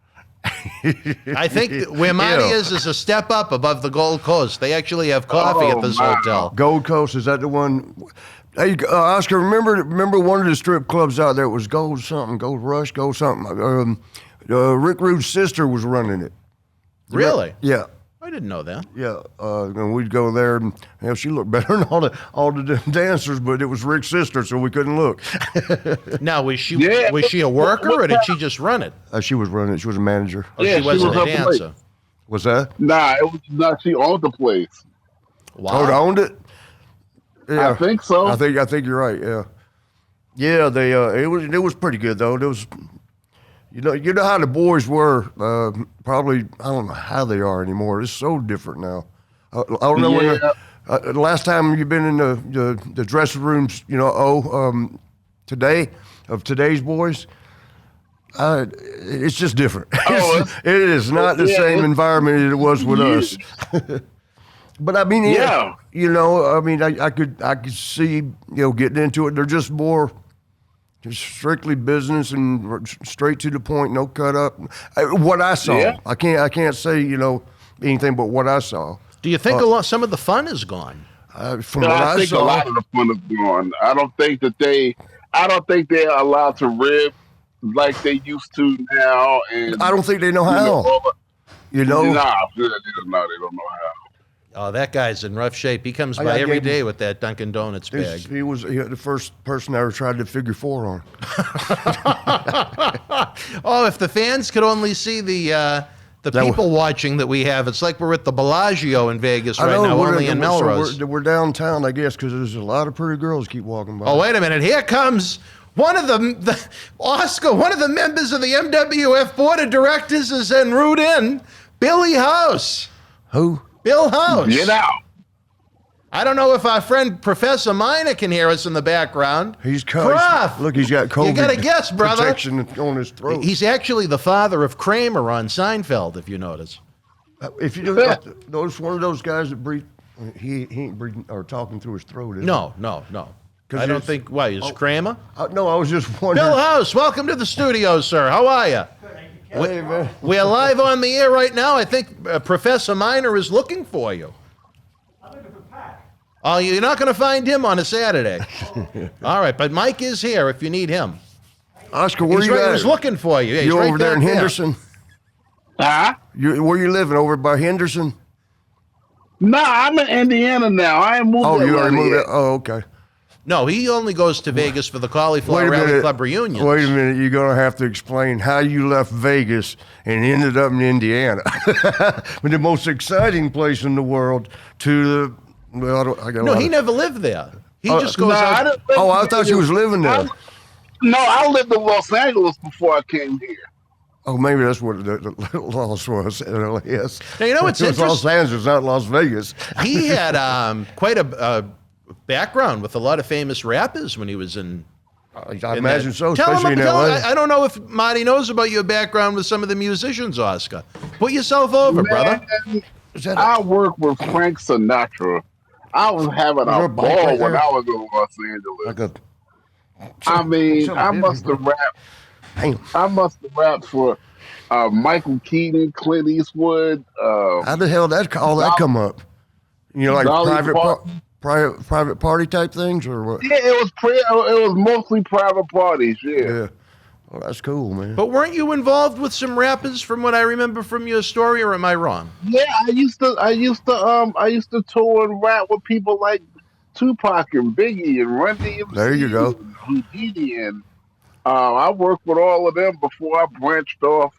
[SPEAKER 7] I think where Marty is a step up above the Gold Coast. They actually have coffee at this hotel.
[SPEAKER 8] Gold Coast, is that the one? Hey, Oscar, remember one of the strip clubs out there? It was Gold something, Gold Rush, Gold something. Rick Rude's sister was running it.
[SPEAKER 7] Really?
[SPEAKER 8] Yeah.
[SPEAKER 7] I didn't know that.
[SPEAKER 8] Yeah, and we'd go there, and she looked better than all the dancers, but it was Rick's sister, so we couldn't look.
[SPEAKER 7] Now, was she a worker, or did she just run it?
[SPEAKER 8] She was running it. She was a manager.
[SPEAKER 7] Oh, she wasn't a dancer.
[SPEAKER 8] Was that?
[SPEAKER 3] Nah, it was not. She owned the place.
[SPEAKER 7] Wow.
[SPEAKER 8] Oh, they owned it? Yeah,
[SPEAKER 3] I think so.
[SPEAKER 8] I think you're right. Yeah, yeah. They it was pretty good though. It was. You know how the boys were. Probably I don't know how they are anymore. It's so different now. I don't know when the last time you've been in the dressing rooms. Today of today's boys. It's just different. It is not the same environment it was with us. But I mean, I could see getting into it. They're just more. Just strictly business and straight to the point, no cut up. What I saw, I can't say anything but what I saw.
[SPEAKER 7] Do you think some of the fun is gone?
[SPEAKER 3] I think a lot of the fun is gone. I don't think they're allowed to rib like they used to now. And
[SPEAKER 8] I don't think they know how.
[SPEAKER 3] Nah, they don't know how.
[SPEAKER 7] Oh, that guy's in rough shape. He comes by every day with that Dunkin' Donuts bag.
[SPEAKER 8] He was the first person I ever tried to figure 4 on.
[SPEAKER 7] Oh, if the fans could only see the people watching that we have. It's like we're at the Bellagio in Vegas right now, only in Melrose.
[SPEAKER 8] So we're downtown, I guess, because there's a lot of pretty girls keep walking by.
[SPEAKER 7] Oh, wait a minute. Here comes one of Oscar, one of the members of the MWF Board of Directors is en route in, Billy House.
[SPEAKER 8] Who?
[SPEAKER 7] Bill House.
[SPEAKER 3] Get out.
[SPEAKER 7] I don't know if our friend Professor Minor can hear us in the background.
[SPEAKER 8] He's
[SPEAKER 7] Prof.
[SPEAKER 8] Look, he's got COVID.
[SPEAKER 7] You got to guess, brother.
[SPEAKER 8] Protection on his throat.
[SPEAKER 7] He's actually the father of Kramer on Seinfeld, if you notice.
[SPEAKER 8] If you notice one of those guys that breathe, he ain't breathing or talking through his throat, is he?
[SPEAKER 7] No. I don't think. Why is Kramer?
[SPEAKER 8] No, I was just wondering.
[SPEAKER 7] Bill House, welcome to the studio, sir. How are you?
[SPEAKER 8] Hey, man.
[SPEAKER 7] We're live on the air right now. I think Professor Minor is looking for you.
[SPEAKER 9] I'm looking for Pat.
[SPEAKER 7] Oh, you're not going to find him on a Saturday. All right, but Mike is here if you need him.
[SPEAKER 8] Oscar, where you at?
[SPEAKER 7] He's looking for you. Yeah,
[SPEAKER 8] you over there in Henderson?
[SPEAKER 3] Huh?
[SPEAKER 8] Where you living? Over by Henderson?
[SPEAKER 3] Nah, I'm in Indiana now. I ain't moved.
[SPEAKER 8] Oh, you already moved
[SPEAKER 3] yet.
[SPEAKER 8] it? Oh, okay.
[SPEAKER 7] No, he only goes to Vegas for the Cauliflower Rally Club reunions.
[SPEAKER 8] Wait a minute. You're going to have to explain how you left Vegas and ended up in Indiana. The most exciting place in the world to the, well, I got
[SPEAKER 7] No, he never lived there. He just goes
[SPEAKER 3] I
[SPEAKER 7] out.
[SPEAKER 3] didn't live
[SPEAKER 8] Oh, I
[SPEAKER 3] in
[SPEAKER 8] thought you was living there.
[SPEAKER 3] I lived in Los Angeles before I came here.
[SPEAKER 8] Oh, maybe that's what the loss was. Yes.
[SPEAKER 7] Now, you know what's
[SPEAKER 8] It was Los
[SPEAKER 7] interesting?
[SPEAKER 8] Angeles, not Las Vegas.
[SPEAKER 7] He had quite a background with a lot of famous rappers when he was in.
[SPEAKER 8] I imagine so,
[SPEAKER 7] Tell
[SPEAKER 8] especially
[SPEAKER 7] him,
[SPEAKER 8] in L.A.
[SPEAKER 7] I don't know if Marty knows about your background with some of the musicians, Oscar. Put yourself over, brother.
[SPEAKER 3] I worked with Frank Sinatra. I was having
[SPEAKER 8] there
[SPEAKER 3] a
[SPEAKER 8] a bike
[SPEAKER 3] ball
[SPEAKER 8] right
[SPEAKER 3] when
[SPEAKER 8] there?
[SPEAKER 3] I was in Los Angeles.
[SPEAKER 8] Like a,
[SPEAKER 3] I mean,
[SPEAKER 8] Something
[SPEAKER 3] I
[SPEAKER 8] did
[SPEAKER 3] must
[SPEAKER 8] me,
[SPEAKER 3] have rapped.
[SPEAKER 8] damn.
[SPEAKER 3] I must have rapped for Michael Keaton, Clint Eastwood.
[SPEAKER 8] How the hell all that come up? You know, like
[SPEAKER 3] Dolly
[SPEAKER 8] private party type things, or what?
[SPEAKER 3] Yeah, it was mostly private parties. Yeah.
[SPEAKER 8] Yeah. Well, that's cool, man.
[SPEAKER 7] But weren't you involved with some rappers, from what I remember from your story, or am I wrong?
[SPEAKER 3] Yeah, I used to tour and rap with people like Tupac and Biggie and Run DMC.
[SPEAKER 8] There you go.
[SPEAKER 3] And Houdini, and I worked with all of them before I branched off.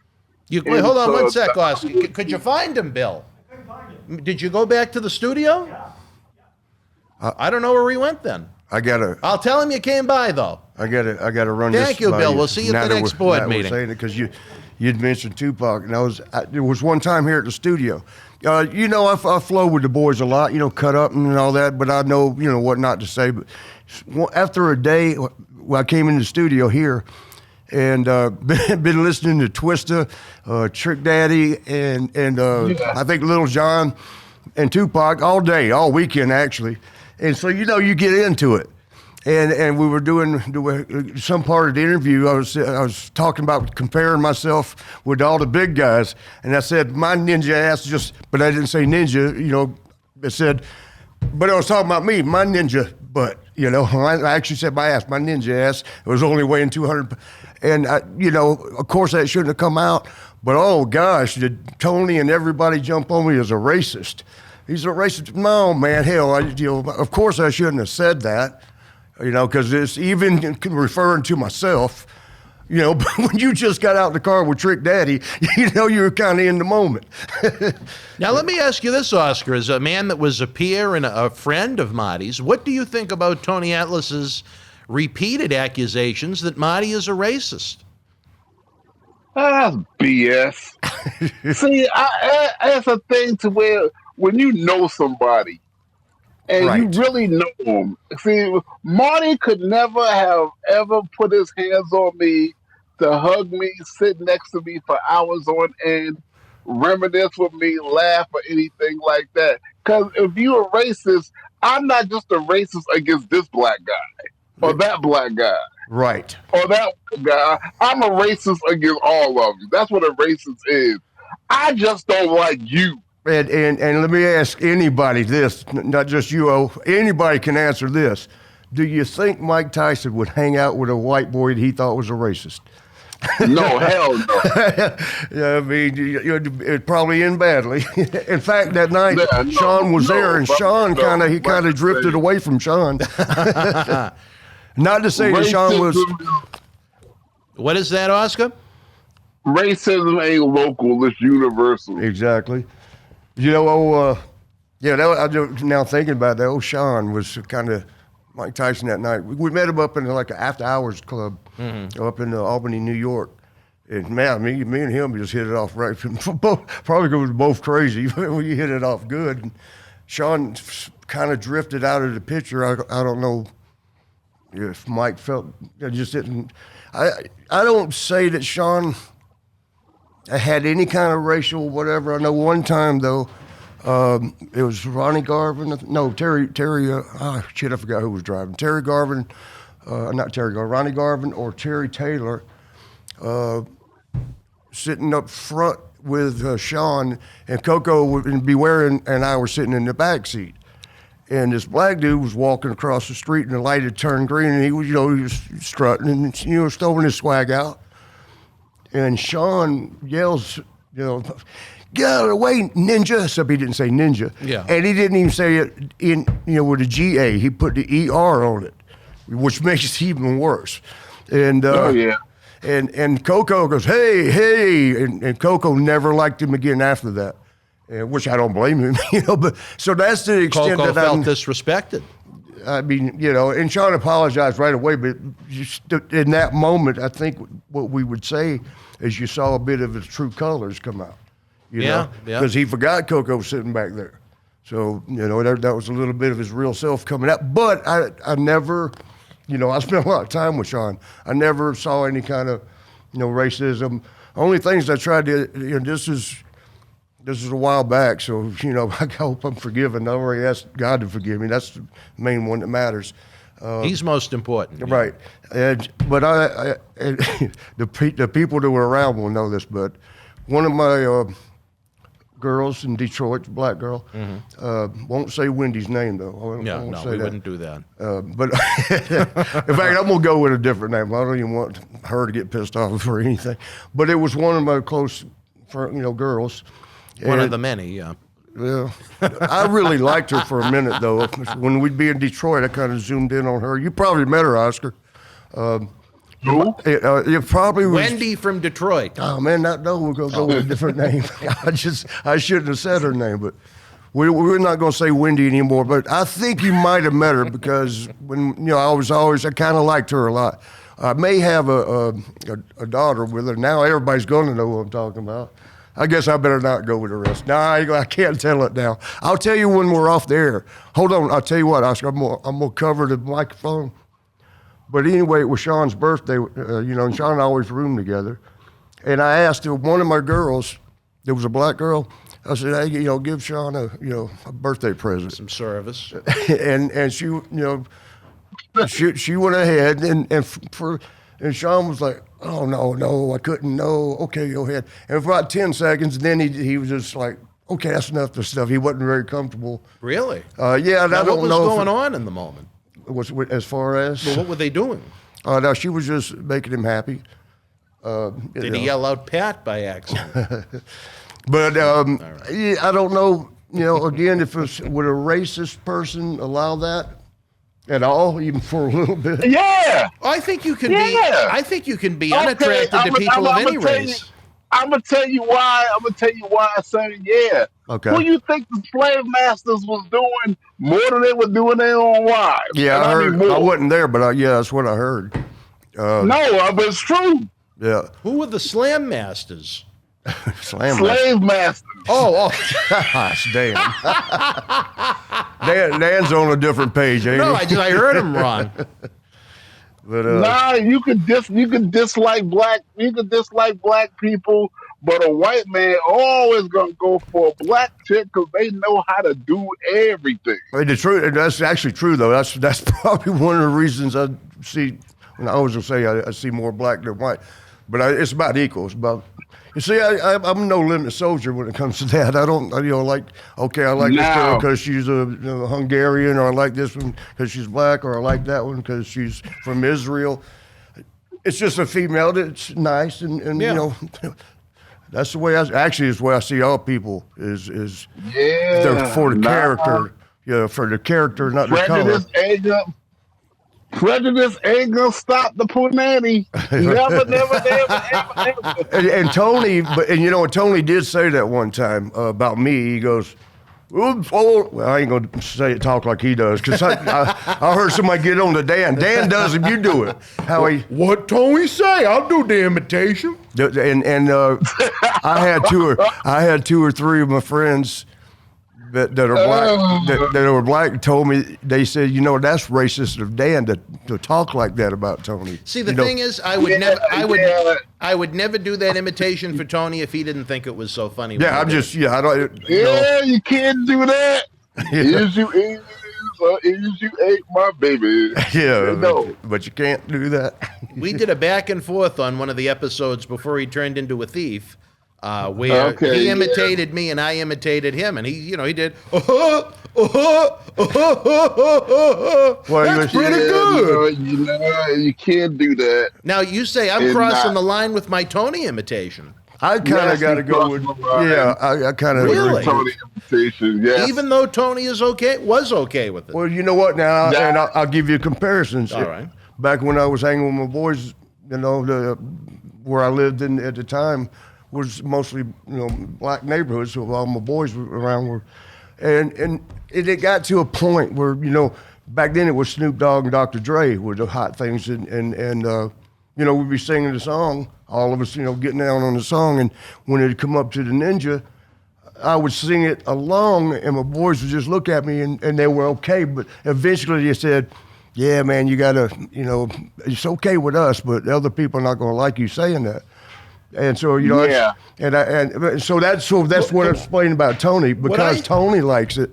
[SPEAKER 7] Wait, hold on one sec, Oscar. Could you find him, Bill?
[SPEAKER 9] I couldn't find it.
[SPEAKER 7] Did you go back to the studio? I don't know where he went then. I'll tell him you came by, though.
[SPEAKER 8] I gotta run this.
[SPEAKER 7] Thank you,
[SPEAKER 8] by
[SPEAKER 7] Bill. We'll see you at the next board meeting.
[SPEAKER 8] Because you'd mentioned Tupac, and there was one time here at the studio. You know, I flow with the boys a lot. You know, cut up and all that, but I know what not to say. But after a day, when I came in the studio here, and been listening to Twista, Trick Daddy, and I think Little John and Tupac all day, all weekend actually. And so you get into it. And we were doing some part of the interview. I was talking about comparing myself with all the big guys, and I said my ninja ass but I didn't say ninja. It said, but I was talking about me, my ninja butt. I actually said my ass, my ninja ass. It was only weighing 200, and of course that shouldn't have come out. But oh gosh, did Tony and everybody jump on me as a racist? He's a racist. No man, hell, of course I shouldn't have said that. Because it's even referring to myself, but when you just got out in the car with Trick Daddy, you were kind of in the moment.
[SPEAKER 7] Now, let me ask you this, Oscar. As a man that was a peer and a friend of Marty's, what do you think about Tony Atlas's repeated accusations that Marty is a racist?
[SPEAKER 3] That's BS. See, that's a thing to where when you know somebody, and
[SPEAKER 8] Right.
[SPEAKER 3] you really know him. See, Marty could never have ever put his hands on me, to hug me, sit next to me for hours on end, reminisce with me, laugh, or anything like that. Because if you're a racist, I'm not just a racist against this black guy or that black guy
[SPEAKER 8] Right.
[SPEAKER 3] or that guy. I'm a racist against all of them. That's what a racist is. I just don't like you.
[SPEAKER 8] And let me ask anybody this, not just you, anybody can answer this. Do you think Mike Tyson would hang out with a white boy that he thought was a racist?
[SPEAKER 3] No, hell no.
[SPEAKER 8] Yeah, I mean, it'd probably end badly. In fact, that night,
[SPEAKER 3] Yeah, no,
[SPEAKER 8] Sean was
[SPEAKER 3] no,
[SPEAKER 8] there, and
[SPEAKER 3] but-
[SPEAKER 8] Sean
[SPEAKER 3] no,
[SPEAKER 8] kind
[SPEAKER 3] but-
[SPEAKER 8] of drifted away from Sean. Not to say that Sean was.
[SPEAKER 7] What is that, Oscar?
[SPEAKER 3] Racism ain't local, it's universal.
[SPEAKER 8] Exactly. I'm just now thinking about that. Sean was kind of Mike Tyson that night. We met him up in like an after hours club up in Albany, New York. And man, me and him just hit it off right. Probably because we were both crazy. We hit it off good. And Sean kind of drifted out of the picture. I don't know if Mike felt, I just didn't. I don't say that Sean had any kind of racial whatever. I know one time though, it was Ronnie Garvin. No, Terry. I forgot who was driving. Terry Garvin, not Terry Garvin. Ronnie Garvin or Terry Taylor, sitting up front with Sean, and Coco would be wearing, and I were sitting in the back seat. And this black dude was walking across the street, and the light had turned green, and he was strutting and throwing his swag out. And Sean yells, get out of the way, ninja. Except he didn't say ninja.
[SPEAKER 7] Yeah.
[SPEAKER 8] And he didn't even say it in, with a GA. He put the ER on it. which makes it even worse. And
[SPEAKER 3] Oh yeah.
[SPEAKER 8] and Coco goes, hey, and Coco never liked him again after that, which I don't blame him, But so that's the extent
[SPEAKER 7] Coco
[SPEAKER 8] that
[SPEAKER 7] felt disrespected.
[SPEAKER 8] I mean, and Sean apologized right away, but just in that moment, I think what we would say is you saw a bit of his true colors come out.
[SPEAKER 7] Yeah.
[SPEAKER 8] Because he forgot Coco sitting back there. So, that was a little bit of his real self coming out. But I never, I spent a lot of time with Sean. I never saw any kind of, racism. Only things I tried to, this is a while back, so, I hope I'm forgiven. I already asked God to forgive me. That's the main one that matters.
[SPEAKER 7] He's most important.
[SPEAKER 8] Right. But the people that were around will know this, but one of my girls in Detroit, black girl, won't say Wendy's name, though.
[SPEAKER 7] We wouldn't do that.
[SPEAKER 8] But in fact, I'm going to go with a different name. I don't even want her to get pissed off or anything. But it was one of my close, girls.
[SPEAKER 7] One of the many, yeah.
[SPEAKER 8] Yeah, I really liked her for a minute, though. When we'd be in Detroit, I kind of zoomed in on her. You probably met her, Oscar.
[SPEAKER 3] Who?
[SPEAKER 8] It probably was
[SPEAKER 7] Wendy from Detroit.
[SPEAKER 8] Oh man, we're gonna go with a different name. I shouldn't have said her name, but we're not gonna say Wendy anymore. But I think you might have met her because when I kind of liked her a lot. I may have a daughter with her now. Everybody's gonna know what I'm talking about. I guess I better not go with the rest. No, I can't tell it now. I'll tell you when we're off the air. Hold on, I'll tell you what, Oscar. I'm gonna cover the microphone. But anyway, it was Sean's birthday, and Sean and I always roomed together. And I asked one of my girls, there was a black girl, I said, hey, give Sean a birthday present.
[SPEAKER 7] Some service.
[SPEAKER 8] and she, she went ahead and Sean was like, oh, no, I couldn't, no, okay, go ahead. And for about 10 seconds, then he was just like, okay, that's enough of the stuff. He wasn't very comfortable.
[SPEAKER 7] Really?
[SPEAKER 8] Yeah, and I don't know.
[SPEAKER 7] What was going on in the moment?
[SPEAKER 8] As far as?
[SPEAKER 7] Well, what were they doing?
[SPEAKER 8] No, she was just making him happy.
[SPEAKER 7] Did he yell out Pat by accident?
[SPEAKER 8] But
[SPEAKER 7] right.
[SPEAKER 8] Yeah, I don't know, again, would a racist person allow that at all, even for a little bit?
[SPEAKER 3] Yeah.
[SPEAKER 7] I think you can be unattracted to people of any race.
[SPEAKER 3] I'm gonna tell you why. I say yeah.
[SPEAKER 8] Okay.
[SPEAKER 3] Who you think the slave masters was doing more than they were doing their own wives?
[SPEAKER 8] Yeah, I heard. I wasn't there, but yeah, that's what I heard.
[SPEAKER 3] But it's true.
[SPEAKER 8] Yeah.
[SPEAKER 7] Who were the slam masters?
[SPEAKER 3] Slave masters.
[SPEAKER 7] Oh.
[SPEAKER 8] Gosh, Dan. Dan's on a different page, ain't he?
[SPEAKER 7] I heard him wrong.
[SPEAKER 3] But you could dislike black people, but a white man always gonna go for a black chick because they know how to do everything.
[SPEAKER 8] That's actually true, though. That's probably one of the reasons I see. And I always say I see more black than white, but it's about equal. It's about. You see, I'm no limit soldier when it comes to that. I don't, like, okay, I like this girl because she's a Hungarian, or I like this one because she's black, or I like that one because she's from Israel. It's just a female that's nice, and that's the way it's the way I see all people is for the character, for the character, not the color.
[SPEAKER 3] Prejudice ain't gonna stop the punani. Never.
[SPEAKER 8] And Tony, Tony did say that one time about me. He goes, well, I ain't gonna talk like he does, because I heard somebody get on to Dan. Dan does if you do it.
[SPEAKER 6] What Tony say? I'll do the imitation.
[SPEAKER 8] And I had two or three of my friends that are black that were black told me, they said, that's racist of Dan to talk like that about Tony.
[SPEAKER 7] See, the thing is, I would never do that imitation for Tony if he didn't think it was so funny.
[SPEAKER 3] You can't do that. Is you ate my baby.
[SPEAKER 8] Yeah, but you can't do that.
[SPEAKER 7] We did a back and forth on one of the episodes before he turned into a thief. Where he imitated me and I imitated him, and he did. That's pretty good.
[SPEAKER 3] You can't do that.
[SPEAKER 7] Now you say I'm crossing the line with my Tony imitation.
[SPEAKER 8] I kind of got to go with, I kind of
[SPEAKER 7] Really?
[SPEAKER 3] Tony Imitations, yes.
[SPEAKER 7] Even though Tony was okay with it.
[SPEAKER 8] Well, you know what now, and I'll give you comparisons.
[SPEAKER 7] All right.
[SPEAKER 8] Back when I was hanging with my boys, you know, where I lived in at the time was mostly, you know, black neighborhoods, so all my boys were around were, and it got to a point where, you know, back then it was Snoop Dogg and Dr. Dre were the hot things, and you know, we'd be singing the song, all of us, you know, getting down on the song, and when it'd come up to the Ninja, I would sing it along, and my boys would just look at me, and they were okay, but eventually they said, yeah, man, you gotta, you know, it's okay with us, but other people are not gonna like you saying that. And so, you know, so that's what I'm explaining about Tony, because Tony likes it,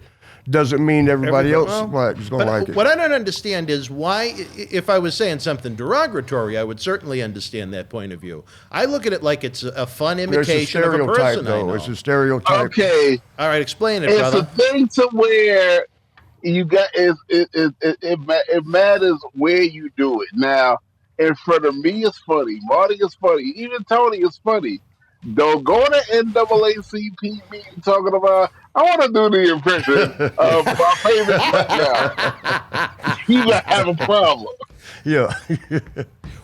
[SPEAKER 8] doesn't mean everybody else is going to like it.
[SPEAKER 7] What I don't understand is why, if I was saying something derogatory, I would certainly understand that point of view. I look at it like it's a fun imitation of a person I know.
[SPEAKER 8] It's a stereotype.
[SPEAKER 3] Okay.
[SPEAKER 7] All right, explain it,
[SPEAKER 3] it's
[SPEAKER 7] brother.
[SPEAKER 3] It's a thing to where you got it matters where you do it. Now, in front of me is funny. Marty is funny. Even Tony is funny. Don't go to NAACP meeting talking about, I want to do the impression of my favorite now. You might have a problem.
[SPEAKER 8] Yeah.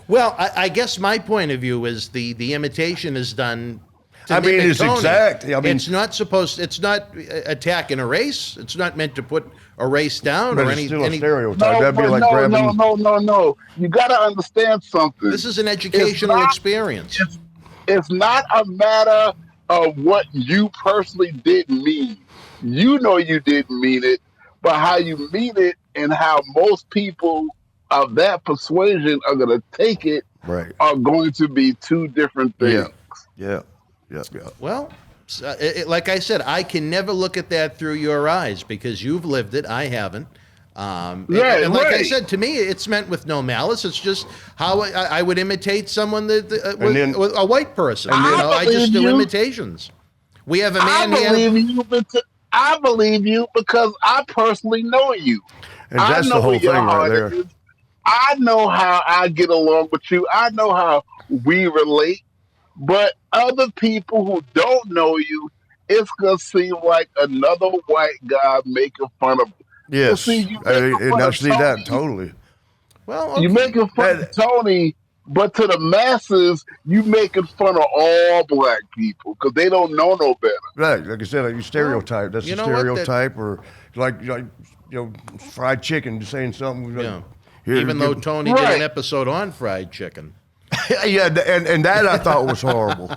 [SPEAKER 7] Well, I guess my point of view is the imitation is done to
[SPEAKER 8] I mean,
[SPEAKER 7] mimic
[SPEAKER 8] it's
[SPEAKER 7] Tony.
[SPEAKER 8] exact. I mean,
[SPEAKER 7] it's not attacking a race. It's not meant to put a race down
[SPEAKER 8] but
[SPEAKER 7] or
[SPEAKER 8] it's
[SPEAKER 7] any.
[SPEAKER 8] still a stereotype.
[SPEAKER 3] No,
[SPEAKER 8] That'd be like grabbing.
[SPEAKER 3] No. You got to understand something.
[SPEAKER 7] This is an educational experience.
[SPEAKER 3] It's not a matter of what you personally didn't mean. You know you didn't mean it, but how you mean it and how most people of that persuasion are going to take it are going to be two different things.
[SPEAKER 8] Yeah.
[SPEAKER 7] Well, like I said, I can never look at that through your eyes because you've lived it. I haven't. And like I said, to me, it's meant with no malice. It's just how I would imitate someone with a white person. I just do imitations. We have a man
[SPEAKER 3] I believe you because I personally know you.
[SPEAKER 8] And that's the whole thing right there.
[SPEAKER 3] I know how I get along with you. I know how we relate. But other people who don't know you, it's going to seem like another white guy making fun of you.
[SPEAKER 8] Yes, I see that totally.
[SPEAKER 7] Well, okay.
[SPEAKER 3] You're making fun of Tony, but to the masses, you making fun of all black people because they don't know no better.
[SPEAKER 8] Right, like I said, like you stereotype. That's a stereotype, or like you know, fried chicken, just saying something.
[SPEAKER 7] Yeah. Even though Tony did an episode on fried chicken.
[SPEAKER 8] Yeah, and that I thought was horrible.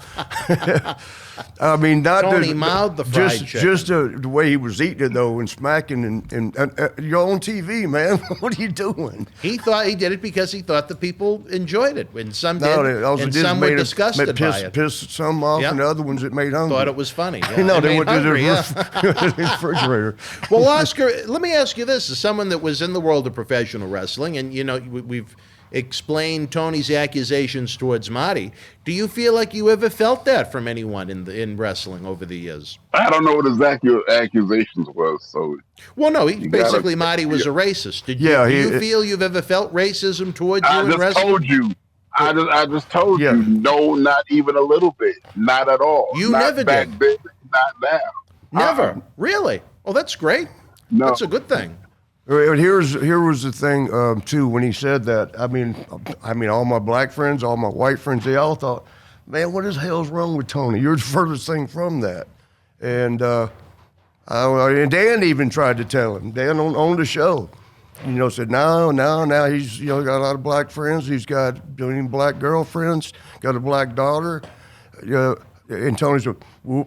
[SPEAKER 8] I mean, not
[SPEAKER 7] Tony mouthed the fried chicken.
[SPEAKER 8] Just the way he was eating it though, and smacking, and you're on TV, man. What are you doing?
[SPEAKER 7] He thought he did it because he thought the people enjoyed it, and some did, and some were disgusted by it.
[SPEAKER 8] Pissed some off, and the other ones it made hungry.
[SPEAKER 7] Thought it was funny. Yeah.
[SPEAKER 8] No, they went to the refrigerator.
[SPEAKER 7] Well, Oscar, let me ask you this: as someone that was in the world of professional wrestling, and you know, we've explained Tony's accusations towards Marty. Do you feel like you ever felt that from anyone in wrestling over the years?
[SPEAKER 3] I don't know what his accusations was. So,
[SPEAKER 7] well, no, basically Marty was a racist. Do you feel you've ever felt racism towards you in wrestling?
[SPEAKER 3] I just told you. No, not even a little bit. Not at all.
[SPEAKER 7] You
[SPEAKER 3] not
[SPEAKER 7] never
[SPEAKER 3] back
[SPEAKER 7] did.
[SPEAKER 3] Then, not now.
[SPEAKER 7] Never. Really? Oh, that's great.
[SPEAKER 3] No.
[SPEAKER 7] That's a good thing.
[SPEAKER 8] Here was the thing too. When he said that, I mean, all my black friends, all my white friends, they all thought, "Man, what the hell's wrong with Tony? You're the furthest thing from that." And and Dan even tried to tell him. Dan on the show, you know, said, "No, he's got a lot of black friends. He's got black girlfriends, got a black daughter." And Tony said, "Well,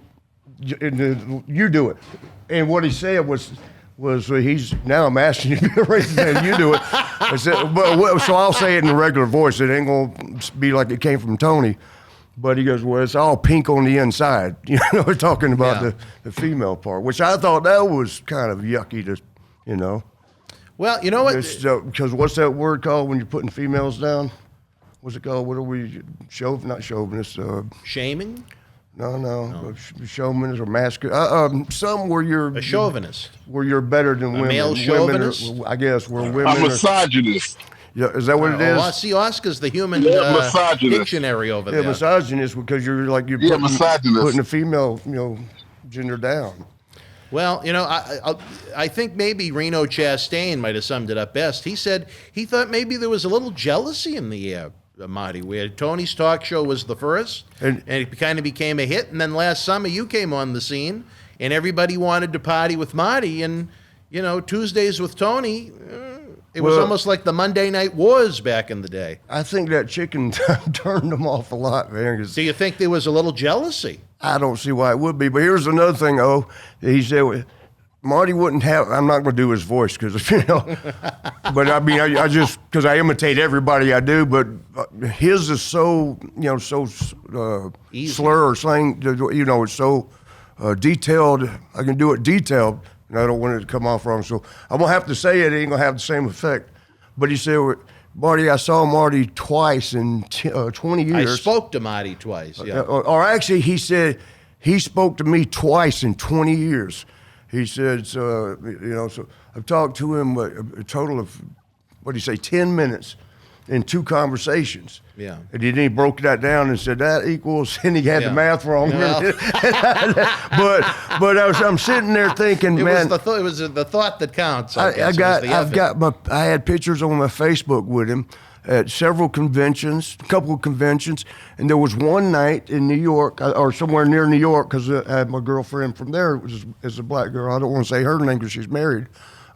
[SPEAKER 8] you do it." And what he said was he's now I'm asking you to be a racist and you do it. I said, so I'll say it in a regular voice. It ain't gonna be like it came from Tony. But he goes, well, it's all pink on the inside. You know, we're talking about the female part, which I thought that was kind of yucky to, you know.
[SPEAKER 7] Well, you know what?
[SPEAKER 8] Because what's that word called when you're putting females down? What's it called? What are we? Not chauvinist.
[SPEAKER 7] Shaming?
[SPEAKER 8] No. Chauvinist or masculine. Some where you're
[SPEAKER 7] a chauvinist,
[SPEAKER 8] where you're better than women.
[SPEAKER 7] Male chauvinist.
[SPEAKER 8] I guess where women.
[SPEAKER 3] A misogynist.
[SPEAKER 8] Yeah, is that what it is?
[SPEAKER 7] Oh, see, Oscar's the human
[SPEAKER 3] misogynist.
[SPEAKER 7] dictionary over
[SPEAKER 8] Yeah,
[SPEAKER 7] there.
[SPEAKER 8] misogynist because you're
[SPEAKER 3] misogynist.
[SPEAKER 8] putting the female, gender down.
[SPEAKER 7] Well, I think maybe Reno Chastain might have summed it up best. He said he thought maybe there was a little jealousy in the air, Marty, where Tony's talk show was the first, and it kind of became a hit, and then last summer you came on the scene, and everybody wanted to party with Marty, and, Tuesdays with Tony, it was almost like the Monday Night Wars back in the day.
[SPEAKER 8] I think that chicken turned them off a lot, man. 'Cause
[SPEAKER 7] Do you think there was a little jealousy?
[SPEAKER 8] I don't see why it would be. But here's another thing, he said Marty wouldn't have. I'm not going to do his voice because but I mean, I just because I imitate everybody I do. But his is so slur or slang. It's so detailed. I can do it detailed, and I don't want it to come off wrong. So I'm gonna have to say it. Ain't gonna have the same effect. But he said, Marty, I saw Marty twice in 20 years.
[SPEAKER 7] I spoke to Marty twice. Yeah.
[SPEAKER 8] Or actually, he said he spoke to me twice in 20 years. He said, so I've talked to him a total of, 10 minutes in 2 conversations.
[SPEAKER 7] Yeah.
[SPEAKER 8] And then he broke that down and said that equals, and he had the math wrong.
[SPEAKER 7] Well.
[SPEAKER 8] but I'm sitting there thinking,
[SPEAKER 7] It
[SPEAKER 8] man.
[SPEAKER 7] was the thought that counts. I
[SPEAKER 8] had pictures on my Facebook with him at several conventions, a couple of conventions, and there was one night in New York, or somewhere near New York, because I had my girlfriend from there, is a black girl. I don't want to say her name because she's married.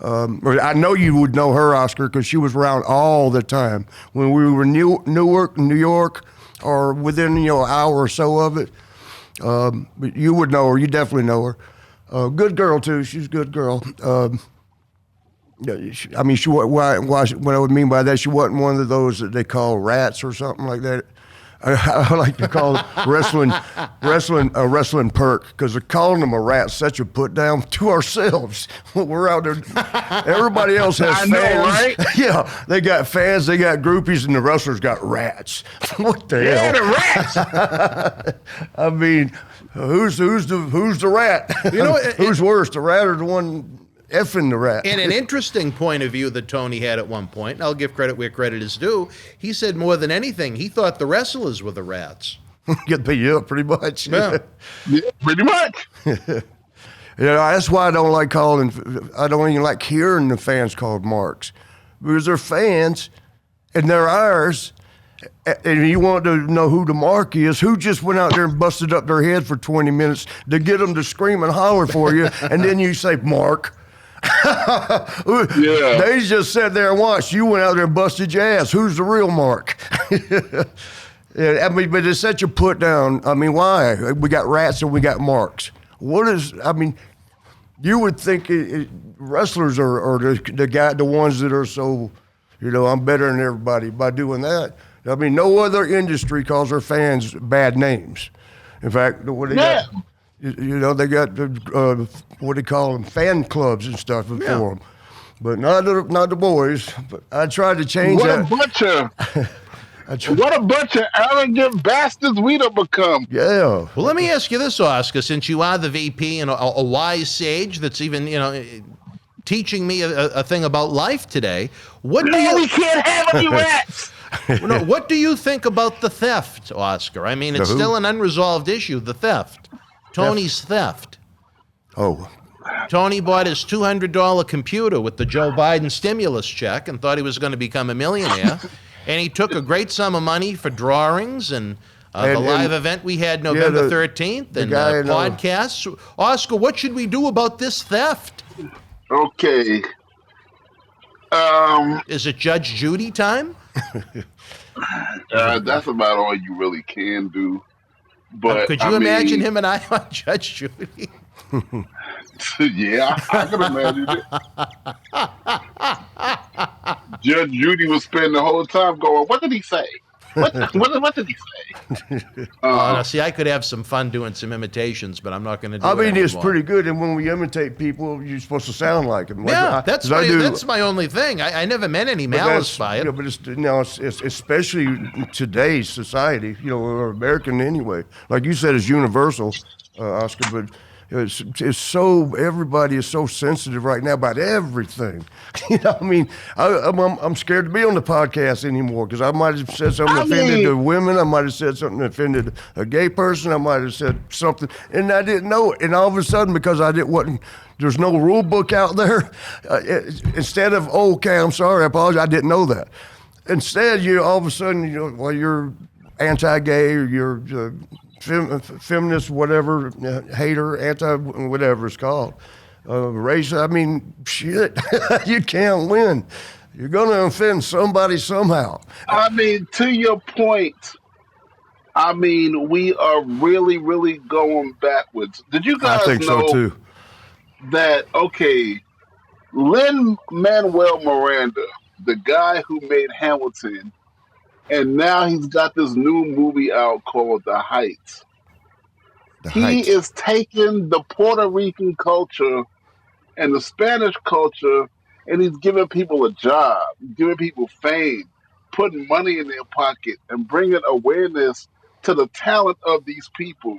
[SPEAKER 8] I know you would know her, Oscar, because she was around all the time. When we were in Newark, New York, or within an hour or so of it, but you would know her. You definitely know her. Good girl, too. She's a good girl. I mean, what I would mean by that, she wasn't one of those that they call rats or something like that. I like to call wrestling a wrestling perk because they're calling them a rat such a put down to ourselves. We're out there. Everybody else has fans.
[SPEAKER 3] Know, right?
[SPEAKER 8] Yeah, they got fans, they got groupies, and the wrestlers got rats. What the hell?
[SPEAKER 3] Yeah, the rats.
[SPEAKER 8] I mean, who's the rat? Who's worse, the rat or the one effing the rat?
[SPEAKER 7] And an interesting point of view that Tony had at one point, and I'll give credit where credit is due, he said more than anything, he thought the wrestlers were the rats.
[SPEAKER 8] Yeah, pretty much.
[SPEAKER 7] Yeah,
[SPEAKER 3] pretty much.
[SPEAKER 8] That's why I don't even like hearing the fans called marks. Because they're fans, and they're ours, and you want to know who the mark is, who just went out there and busted up their head for 20 minutes to get them to scream and holler for you, and then you say, Mark.
[SPEAKER 3] Yeah.
[SPEAKER 8] They just sat there and watched. You went out there and busted your ass. Who's the real Mark? Yeah, I mean, but it's such a put down. I mean, why? We got rats and we got marks. You would think wrestlers are the ones that are so, I'm better than everybody by doing that. I mean, no other industry calls their fans bad names. In fact, what they got? They got what do you call them, fan clubs and stuff for them, but not the boys. But I tried to change that.
[SPEAKER 3] What a bunch of arrogant bastards we'd have become.
[SPEAKER 8] Yeah.
[SPEAKER 7] Well, let me ask you this, Oscar, since you are the VP and a wise sage that's even teaching me a thing about life today. We
[SPEAKER 3] can't have any rats.
[SPEAKER 7] What do you think about the theft, Oscar? I mean, it's still an unresolved issue, the theft. Tony's theft.
[SPEAKER 8] Oh.
[SPEAKER 7] Tony bought his $200 computer with the Joe Biden stimulus check and thought he was going to become a millionaire. And he took a great sum of money for drawings and the live event we had November 13th and podcasts. Oscar, what should we do about this theft?
[SPEAKER 3] Okay.
[SPEAKER 7] Is it Judge Judy time?
[SPEAKER 3] That's about all you really can do. But
[SPEAKER 7] could you imagine him and I on Judge Judy?
[SPEAKER 3] Yeah, I can imagine it. Judge Judy was spending the whole time going, what did he say? What did he say?
[SPEAKER 7] See, I could have some fun doing some imitations, but I'm not going to do
[SPEAKER 8] it.
[SPEAKER 7] I mean,
[SPEAKER 8] it's pretty good, and when we imitate people, you're supposed to sound like them.
[SPEAKER 7] Yeah, that's my only thing. I never meant any malice by it.
[SPEAKER 8] But it's especially in today's society, or American anyway. Like you said, it's universal, Oscar, but It's so, everybody is so sensitive right now about everything. You know, I mean, I'm scared to be on the podcast anymore because I might have said something that offended the women. I might have said something that offended a gay person. I might have said something, and I didn't know it. And all of a sudden, because there's no rule book out there, instead of, okay, I'm sorry, I apologize, I didn't know that. Instead, all of a sudden, you're anti-gay or you're feminist, whatever, hater, whatever it's called. Race, I mean, shit, you can't win. You're going to offend somebody somehow.
[SPEAKER 3] I mean, to your point, I mean, we are really, really going backwards. Did you guys
[SPEAKER 8] I think
[SPEAKER 3] know
[SPEAKER 8] so too.
[SPEAKER 3] that, okay, Lin-Manuel Miranda, the guy who made Hamilton, and now he's got this new movie out called The Heights. He is taking the Puerto Rican culture and the Spanish culture, and he's giving people a job, giving people fame, putting money in their pocket, and bringing awareness to the talent of these people.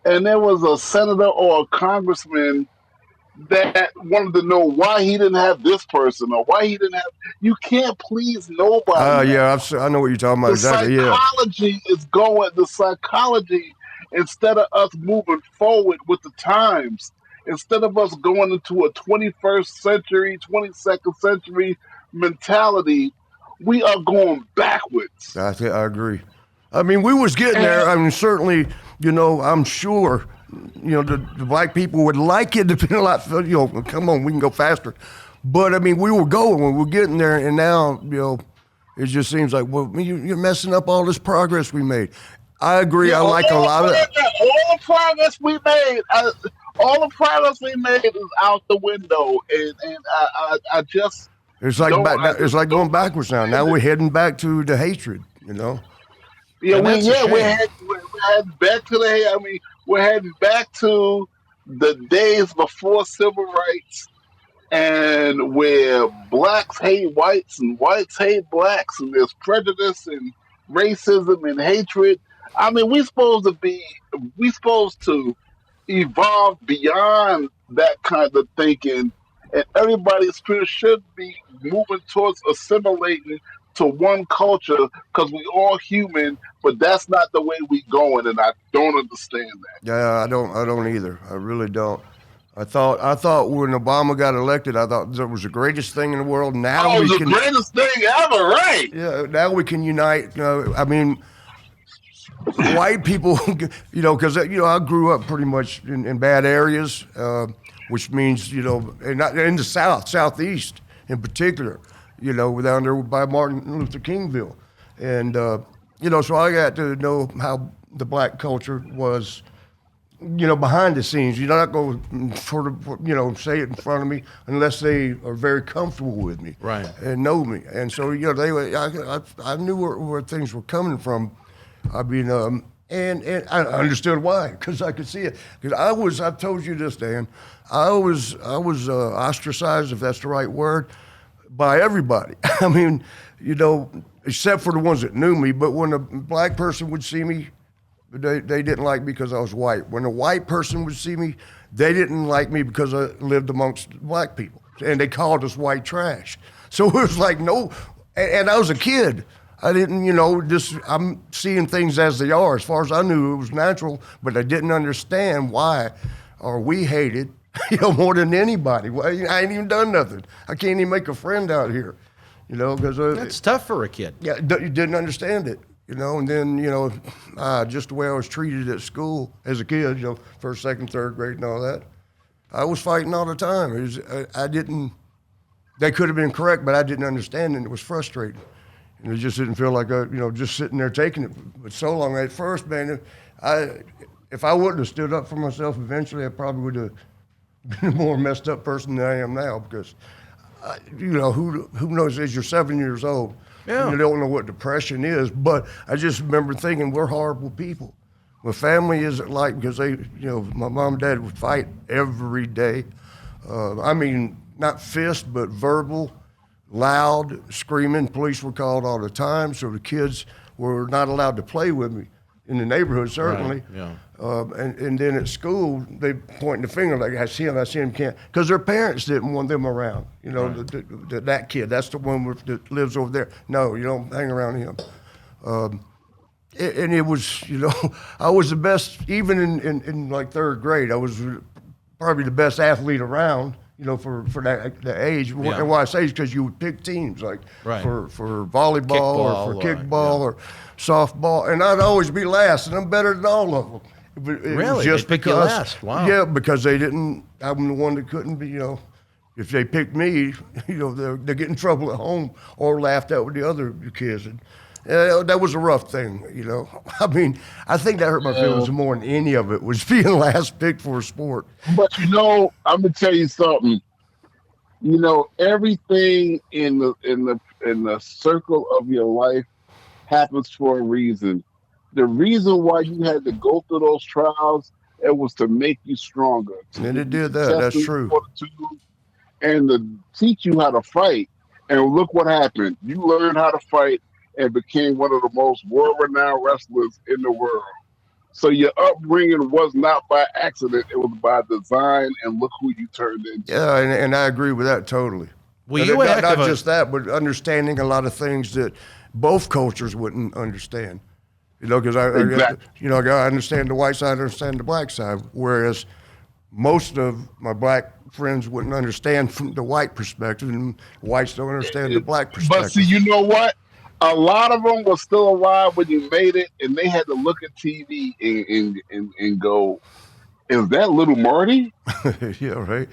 [SPEAKER 3] And there was a senator or a congressman that wanted to know why he didn't have this person or why he didn't have. You can't please nobody.
[SPEAKER 8] Yeah, I know what you're talking about. Exactly.
[SPEAKER 3] The psychology, instead of us moving forward with the times, instead of us going into a 21st century, 22nd century mentality, we are going backwards.
[SPEAKER 8] I agree. I mean, we was getting there. I mean, certainly, I'm sure, the black people would like it to be a lot, come on, we can go faster. But, I mean, we were going, we were getting there, and now, it just seems like, well, you're messing up all this progress we made. I agree. I like a lot of it.
[SPEAKER 3] All the progress we made, is out the window, and I just.
[SPEAKER 8] It's like going backwards now. Now we're heading back to the hatred,
[SPEAKER 3] Yeah, we're heading back to we're heading back to the days before civil rights, and where blacks hate whites and whites hate blacks, and there's prejudice and racism and hatred. I mean, we're supposed to evolve beyond that kind of thinking, and everybody's should be moving towards assimilating to one culture because we all human, but that's not the way we going, and I don't understand that.
[SPEAKER 8] Yeah, I don't either. I really don't. I thought when Obama got elected, I thought that was the greatest thing in the world. Now
[SPEAKER 3] the greatest thing ever, right?
[SPEAKER 8] Yeah, now we can unite. I mean, white people, because I grew up pretty much in bad areas, which means in the Southeast in particular, down there by Martin Luther Kingville, and so I got to know how the black culture was, behind the scenes. You're not going to say it in front of me unless they are very comfortable with me,
[SPEAKER 7] right,
[SPEAKER 8] and know me, and so I knew where things were coming from. I mean, and I understood why, because I could see it. Because I've told you this, Dan, I was ostracized, if that's the right word, by everybody. I mean, except for the ones that knew me. But when a black person would see me, they didn't like me because I was white. When a white person would see me, they didn't like me because I lived amongst black people, and they called us white trash. So it was like, no, and I was a kid. I didn't, I'm seeing things as they are. As far as I knew, it was natural, but I didn't understand why are we hated, more than anybody. Well, I ain't even done nothing. I can't even make a friend out here, because
[SPEAKER 7] that's tough for a kid.
[SPEAKER 8] Yeah, you didn't understand it, and then, just the way I was treated at school as a kid, first, second, third grade and all that. I was fighting all the time. They could have been correct, but I didn't understand, and it was frustrating. And it just didn't feel like just sitting there taking it. But so long at first, man, if I wouldn't have stood up for myself eventually, I probably would have been a more messed up person than I am now. Because, who knows? As you're 7 years old, you don't know what depression is. But I just remember thinking we're horrible people. My family isn't like, because my mom and dad would fight every day. I mean, not fist, but verbal. Loud, screaming. Police were called all the time, so the kids were not allowed to play with me. in the neighborhood, certainly.
[SPEAKER 7] Right,
[SPEAKER 8] And then at school, they pointing the finger like, I see him, can't. Because their parents didn't want them around. You know, that kid, that's the one that lives over there. No, you don't hang around him. And it was, you know, I was the best, even in like third grade, I was probably the best athlete around, you know, for that age.
[SPEAKER 7] Yeah.
[SPEAKER 8] And why I say is because you would pick teams, like
[SPEAKER 7] Right.
[SPEAKER 8] for volleyball
[SPEAKER 7] Kickball
[SPEAKER 8] or for
[SPEAKER 7] or-
[SPEAKER 8] kickball or softball, and I'd always be last, and I'm better than all of them. It was
[SPEAKER 7] Really?
[SPEAKER 8] just
[SPEAKER 7] They pick you
[SPEAKER 8] because,
[SPEAKER 7] last? Wow.
[SPEAKER 8] Yeah, because they didn't. I'm the one that couldn't be. You know, if they picked me, you know, they get in trouble at home or laughed at with the other kids. And that was a rough thing. You know, I mean, I think that hurt my feelings more than any of it was being last picked for a sport.
[SPEAKER 3] But you know, I'm gonna tell you something. You know, everything in the circle of your life happens for a reason. The reason why you had to go through those trials, it was to make you stronger.
[SPEAKER 8] And it did that. That's true.
[SPEAKER 3] And to teach you how to fight. And look what happened. You learned how to fight and became one of the most world-renowned wrestlers in the world. So your upbringing was not by accident; it was by design. And look who you turned into.
[SPEAKER 8] Yeah, and I agree with that totally.
[SPEAKER 7] Well,
[SPEAKER 8] And
[SPEAKER 7] you were
[SPEAKER 8] not,
[SPEAKER 7] heck of
[SPEAKER 8] not
[SPEAKER 7] a-
[SPEAKER 8] just that, but understanding a lot of things that both cultures wouldn't understand. You know, because
[SPEAKER 3] Exactly.
[SPEAKER 8] I understand the white side, I understand the black side, whereas most of my black friends wouldn't understand from the white perspective, and whites don't understand the black perspective.
[SPEAKER 3] But see, you know what? A lot of them were still alive when you made it, and they had to look at TV and go, "Is that little Marty?"
[SPEAKER 8] Yeah, right.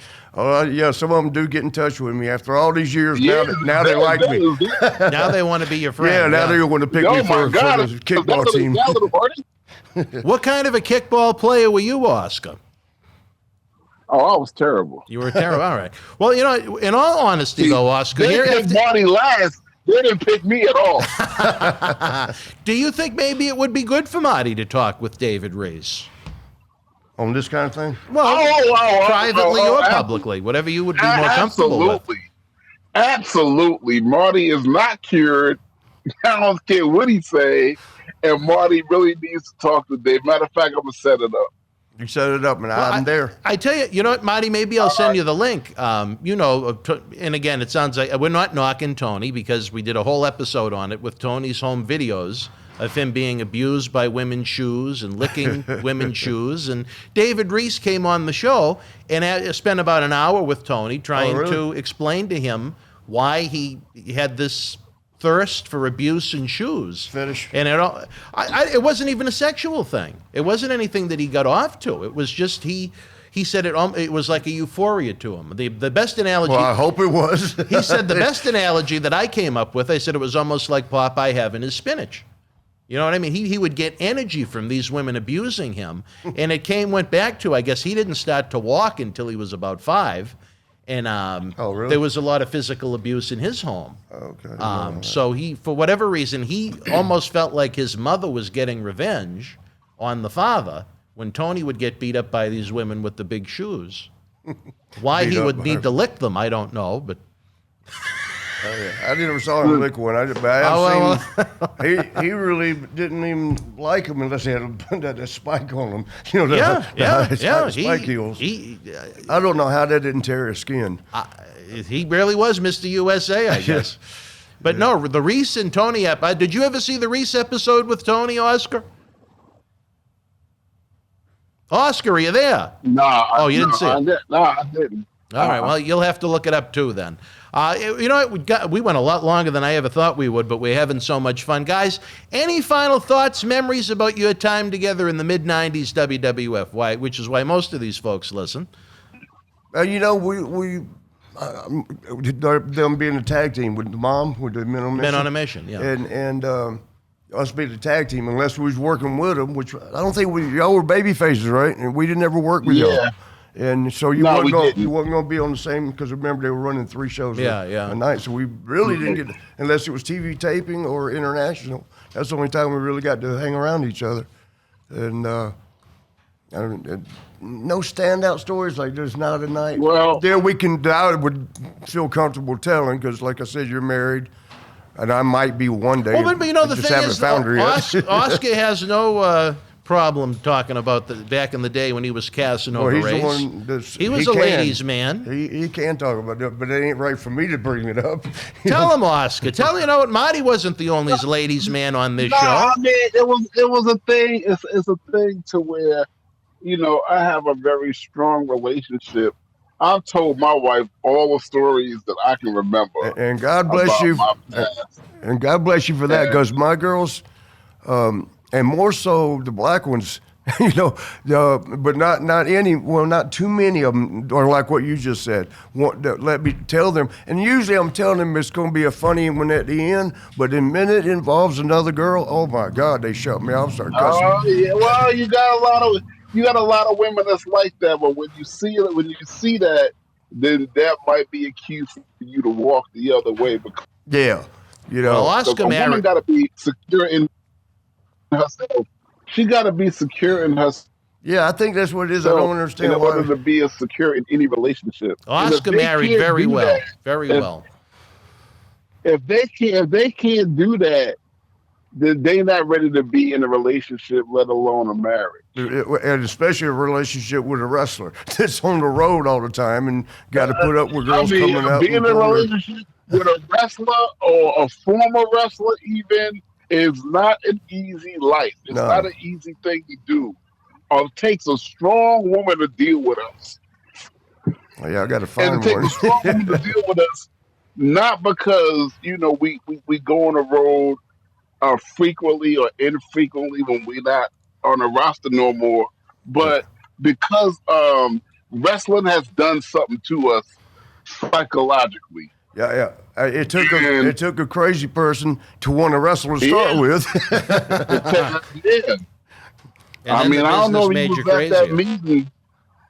[SPEAKER 8] Yeah, some of them do get in touch with me after all these years.
[SPEAKER 3] Yeah,
[SPEAKER 8] now they like me.
[SPEAKER 7] Now they want to be your friend.
[SPEAKER 8] Yeah, now they want to pick
[SPEAKER 3] Oh
[SPEAKER 8] me
[SPEAKER 3] my
[SPEAKER 8] for
[SPEAKER 3] God!
[SPEAKER 8] the kickball team.
[SPEAKER 3] Is that little Marty?
[SPEAKER 7] What kind of a kickball player were you, Oscar?
[SPEAKER 3] Oh, I was terrible.
[SPEAKER 7] You were terrible. All right. Well, you know, in all honesty, though, Oscar,
[SPEAKER 3] They
[SPEAKER 7] here,
[SPEAKER 3] picked Marty last. They didn't pick me at all.
[SPEAKER 7] do you think maybe it would be good for Marty to talk with David Reese?
[SPEAKER 8] On this kind of thing?
[SPEAKER 7] Well, privately or publicly, whatever you would be more comfortable with.
[SPEAKER 3] Absolutely. Marty is not cured. I don't care what he say. And Marty really needs to talk to Dave. Matter of fact, I'm going to set it up.
[SPEAKER 8] You set it up, and I'm there.
[SPEAKER 7] I tell you, you know what, Marty, maybe I'll send you the link. You know, and again, it sounds like we're not knocking Tony because we did a whole episode on it with Tony's home videos of him being abused by women's shoes and licking women's shoes. And David Reese came on the show and spent about an hour with Tony trying to explain to him why he had this thirst for abuse in shoes.
[SPEAKER 8] Fetish.
[SPEAKER 7] And it wasn't even a sexual thing. It wasn't anything that he got off to. It was just he said it was like a euphoria to him. The best analogy.
[SPEAKER 8] Well, I hope it was.
[SPEAKER 7] He said the best analogy that I came up with, I said it was almost like Popeye having his spinach. You know what I mean? He would get energy from these women abusing him. And it went back to, I guess he didn't start to walk until he was about 5. And
[SPEAKER 8] really?
[SPEAKER 7] there was a lot of physical abuse in his home.
[SPEAKER 8] Okay.
[SPEAKER 7] So he, for whatever reason, he almost felt like his mother was getting revenge on the father when Tony would get beat up by these women with the big shoes. Why he would need to lick them, I don't know, but...
[SPEAKER 8] I never saw him lick one. But I have seen he really didn't even like him unless he had a spike on him. You know, the spike heels. I don't know how that didn't tear his skin.
[SPEAKER 7] He barely was Mr. USA, I guess. But no, the Reese and Tony did you ever see the Reese episode with Tony, Oscar? Oscar, are you there?
[SPEAKER 3] No.
[SPEAKER 7] You didn't see it?
[SPEAKER 3] No, I didn't.
[SPEAKER 7] All right, well, you'll have to look it up too then. You know what? We went a lot longer than I ever thought we would, but we're having so much fun. Guys, any final thoughts, memories about your time together in the mid-'90s WWF, which is why most of these folks listen?
[SPEAKER 8] You know, them being a tag team with the mom, with the Men on a Mission.
[SPEAKER 7] Men on a Mission, yeah.
[SPEAKER 8] And us being a tag team, unless we was working with them, which I don't think y'all were baby faces, right? And we didn't ever work with y'all. And so you wasn't going to be on the same, because remember they were running 3 shows a night. So we really didn't get, unless it was TV taping or international. That's the only time we really got to hang around each other. And no standout stories, like there's not a night.
[SPEAKER 3] Well,
[SPEAKER 8] there I would feel comfortable telling, because like I said, you're married. And I might be one day.
[SPEAKER 7] Well, but you know,
[SPEAKER 8] I
[SPEAKER 7] the
[SPEAKER 8] just
[SPEAKER 7] thing
[SPEAKER 8] haven't
[SPEAKER 7] is,
[SPEAKER 8] found her yet.
[SPEAKER 7] Oscar has no problem talking about back in the day when he was Casanova
[SPEAKER 8] Well, he's
[SPEAKER 7] race.
[SPEAKER 8] the one that's,
[SPEAKER 7] He was a ladies' man.
[SPEAKER 8] He can talk about it, but it ain't right for me to bring it up.
[SPEAKER 7] Tell him, Oscar. Tell you know what, Marty wasn't the only ladies' man on this show.
[SPEAKER 3] I mean, it was a thing. It's a thing to where, you know, I have a very strong relationship. I've told my wife all the stories that I can remember.
[SPEAKER 8] And God bless you. And God bless you for that, because my girls, and more so the black ones, you know, but not too many of them are like what you just said. Let me tell them, and usually I'm telling them it's going to be a funny one at the end, but the minute it involves another girl, oh my God, they shut me off, start cussing.
[SPEAKER 3] Oh yeah, well, you got a lot of women that's like that, but when you see that, then that might be a cue for you to walk the other way. Because
[SPEAKER 8] yeah, you know,
[SPEAKER 7] well, Oscar
[SPEAKER 3] a woman got to be secure in herself. She got to be secure in herself.
[SPEAKER 8] Yeah, I think that's what it is. I don't understand
[SPEAKER 3] in order to be secure in any relationship.
[SPEAKER 7] Oscar married very well, well.
[SPEAKER 3] If they can't do that, then they're not ready to be in a relationship, let alone a marriage.
[SPEAKER 8] And especially a relationship with a wrestler that's on the road all the time and got to put up with girls coming up.
[SPEAKER 3] Being in a relationship with a wrestler or a former wrestler even is not an easy life. It's not an easy thing to do. It takes a strong woman to deal with us.
[SPEAKER 8] Oh, yeah, I got to find
[SPEAKER 3] one. It takes a strong woman to deal with us, not because, you know, we go on the road frequently or infrequently when we're not on a roster no more, but because wrestling has done something to us psychologically.
[SPEAKER 8] Yeah. It took a crazy person to want to wrestle to start with.
[SPEAKER 3] Yeah. I mean, I don't know if he was at that meeting.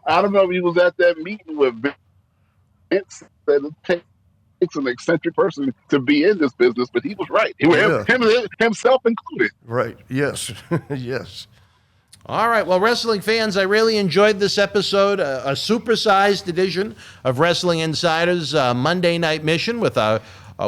[SPEAKER 3] I don't know if he was at that meeting with Vince. That it takes an eccentric person to be in this business, but he was right. Himself included.
[SPEAKER 8] Right. Yes. Yes.
[SPEAKER 7] All right. Well, wrestling fans, I really enjoyed this episode, a supersized edition of Wrestling Insiders Monday Night Mission with a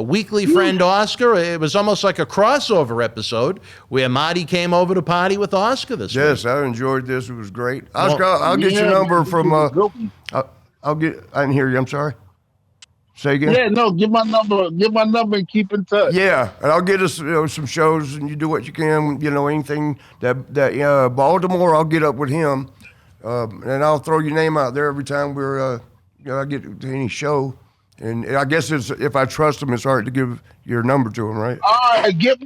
[SPEAKER 7] weekly friend Oscar. It was almost like a crossover episode where Marty came over to party with Oscar this week.
[SPEAKER 8] Yes, I enjoyed this. It was great. Oscar, I'll get your number from. I didn't hear you. I'm sorry. Say again.
[SPEAKER 3] Yeah, no. Give my number. And keep in touch.
[SPEAKER 8] Yeah, and I'll get us some shows, and you do what you can. You know, anything that Baltimore, I'll get up with him, and I'll throw your name out there every time I get to any show. And I guess if I trust him, it's hard to give your number to him, right?
[SPEAKER 3] All right, give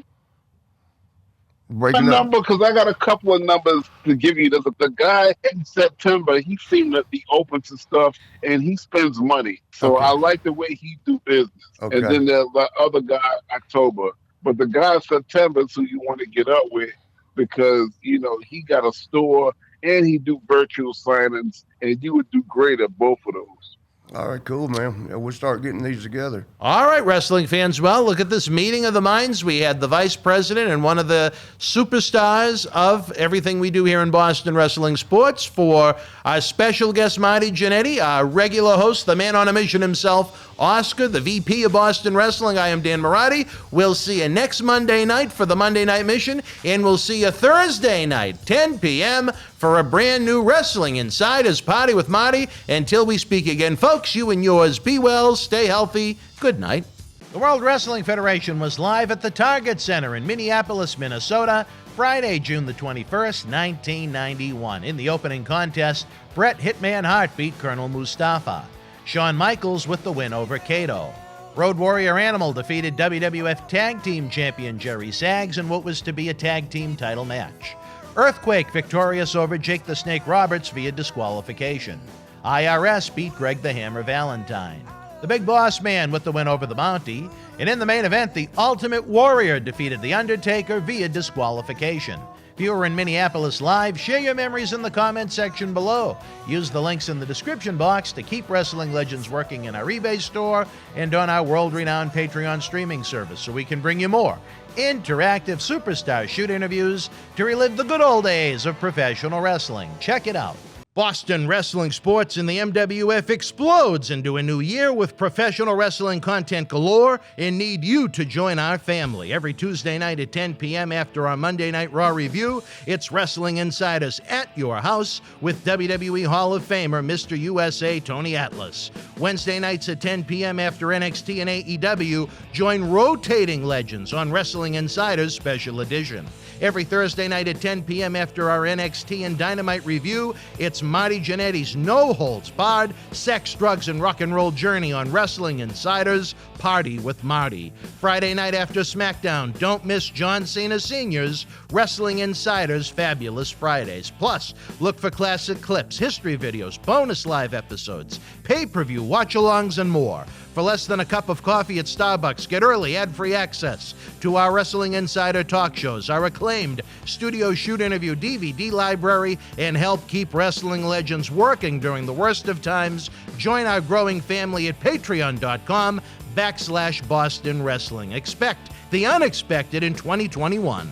[SPEAKER 3] my number because I got a couple of numbers to give you. The guy in September, he seemed to be open to stuff, and he spends money. So I like the way he do business. Okay. And then there's the other guy, October. But the guy in September is who you want to get up with because, you know, he got a store and he do virtual signings, and you would do great at both of those.
[SPEAKER 8] All right, cool, man. We'll start getting these together.
[SPEAKER 7] All right, wrestling fans. Well, look at this meeting of the minds. We had the vice president and one of the superstars of everything we do here in Boston Wrestling Sports for our special guest, Marty Jannetty, our regular host, the man on a mission himself, Oscar, the VP of Boston Wrestling. I am Dan Marati. We'll see you next Monday night for the Monday Night Mission, and we'll see you Thursday night, 10 p.m., for a brand new Wrestling Insiders Party with Marty. Until we speak again, folks, you and yours, be well, stay healthy. Good night. The World Wrestling Federation was live at the Target Center in Minneapolis, Minnesota, Friday, June the 21st, 1991. In the opening contest, Bret Hitman Hart beat Colonel Mustafa. Shawn Michaels with the win over Kato. Road Warrior Animal defeated WWF Tag Team Champion Jerry Saggs in what was to be a tag team title match. Earthquake victorious over Jake the Snake Roberts via disqualification. IRS beat Greg the Hammer Valentine. The Big Boss Man with the win over the Mountie. And in the main event, the Ultimate Warrior defeated The Undertaker via disqualification. If you were in Minneapolis live, share your memories in the comment section below. Use the links in the description box to keep Wrestling Legends working in our eBay store and on our world-renowned Patreon streaming service so we can bring you more interactive superstar shoot interviews to relive the good old days of professional wrestling. Check it out. Boston wrestling sports in the MWF explodes into a new year with professional wrestling content galore and need you to join our family. Every Tuesday night at 10 p.m. after our Monday Night Raw review, it's Wrestling Insiders at your house with WWE Hall of Famer Mr. USA Tony Atlas. Wednesday nights at 10 p.m. after NXT and AEW, join rotating legends on Wrestling Insiders Special Edition. Every Thursday night at 10 p.m. after our NXT and Dynamite review, it's Marty Jannetty's no-holds-barred sex, drugs, and rock and roll journey on Wrestling Insiders Party with Marty. Friday night after SmackDown, don't miss John Cena Sr.'s Wrestling Insiders Fabulous Fridays. Plus, look for classic clips, history videos, bonus live episodes, pay-per-view, watch-alongs, and more. For less than a cup of coffee at Starbucks, get early ad-free access to our Wrestling Insider talk shows, our acclaimed studio shoot interview DVD library, and help keep wrestling legends working during the worst of times. Join our growing family at patreon.com/Boston Wrestling. Expect the unexpected in 2021.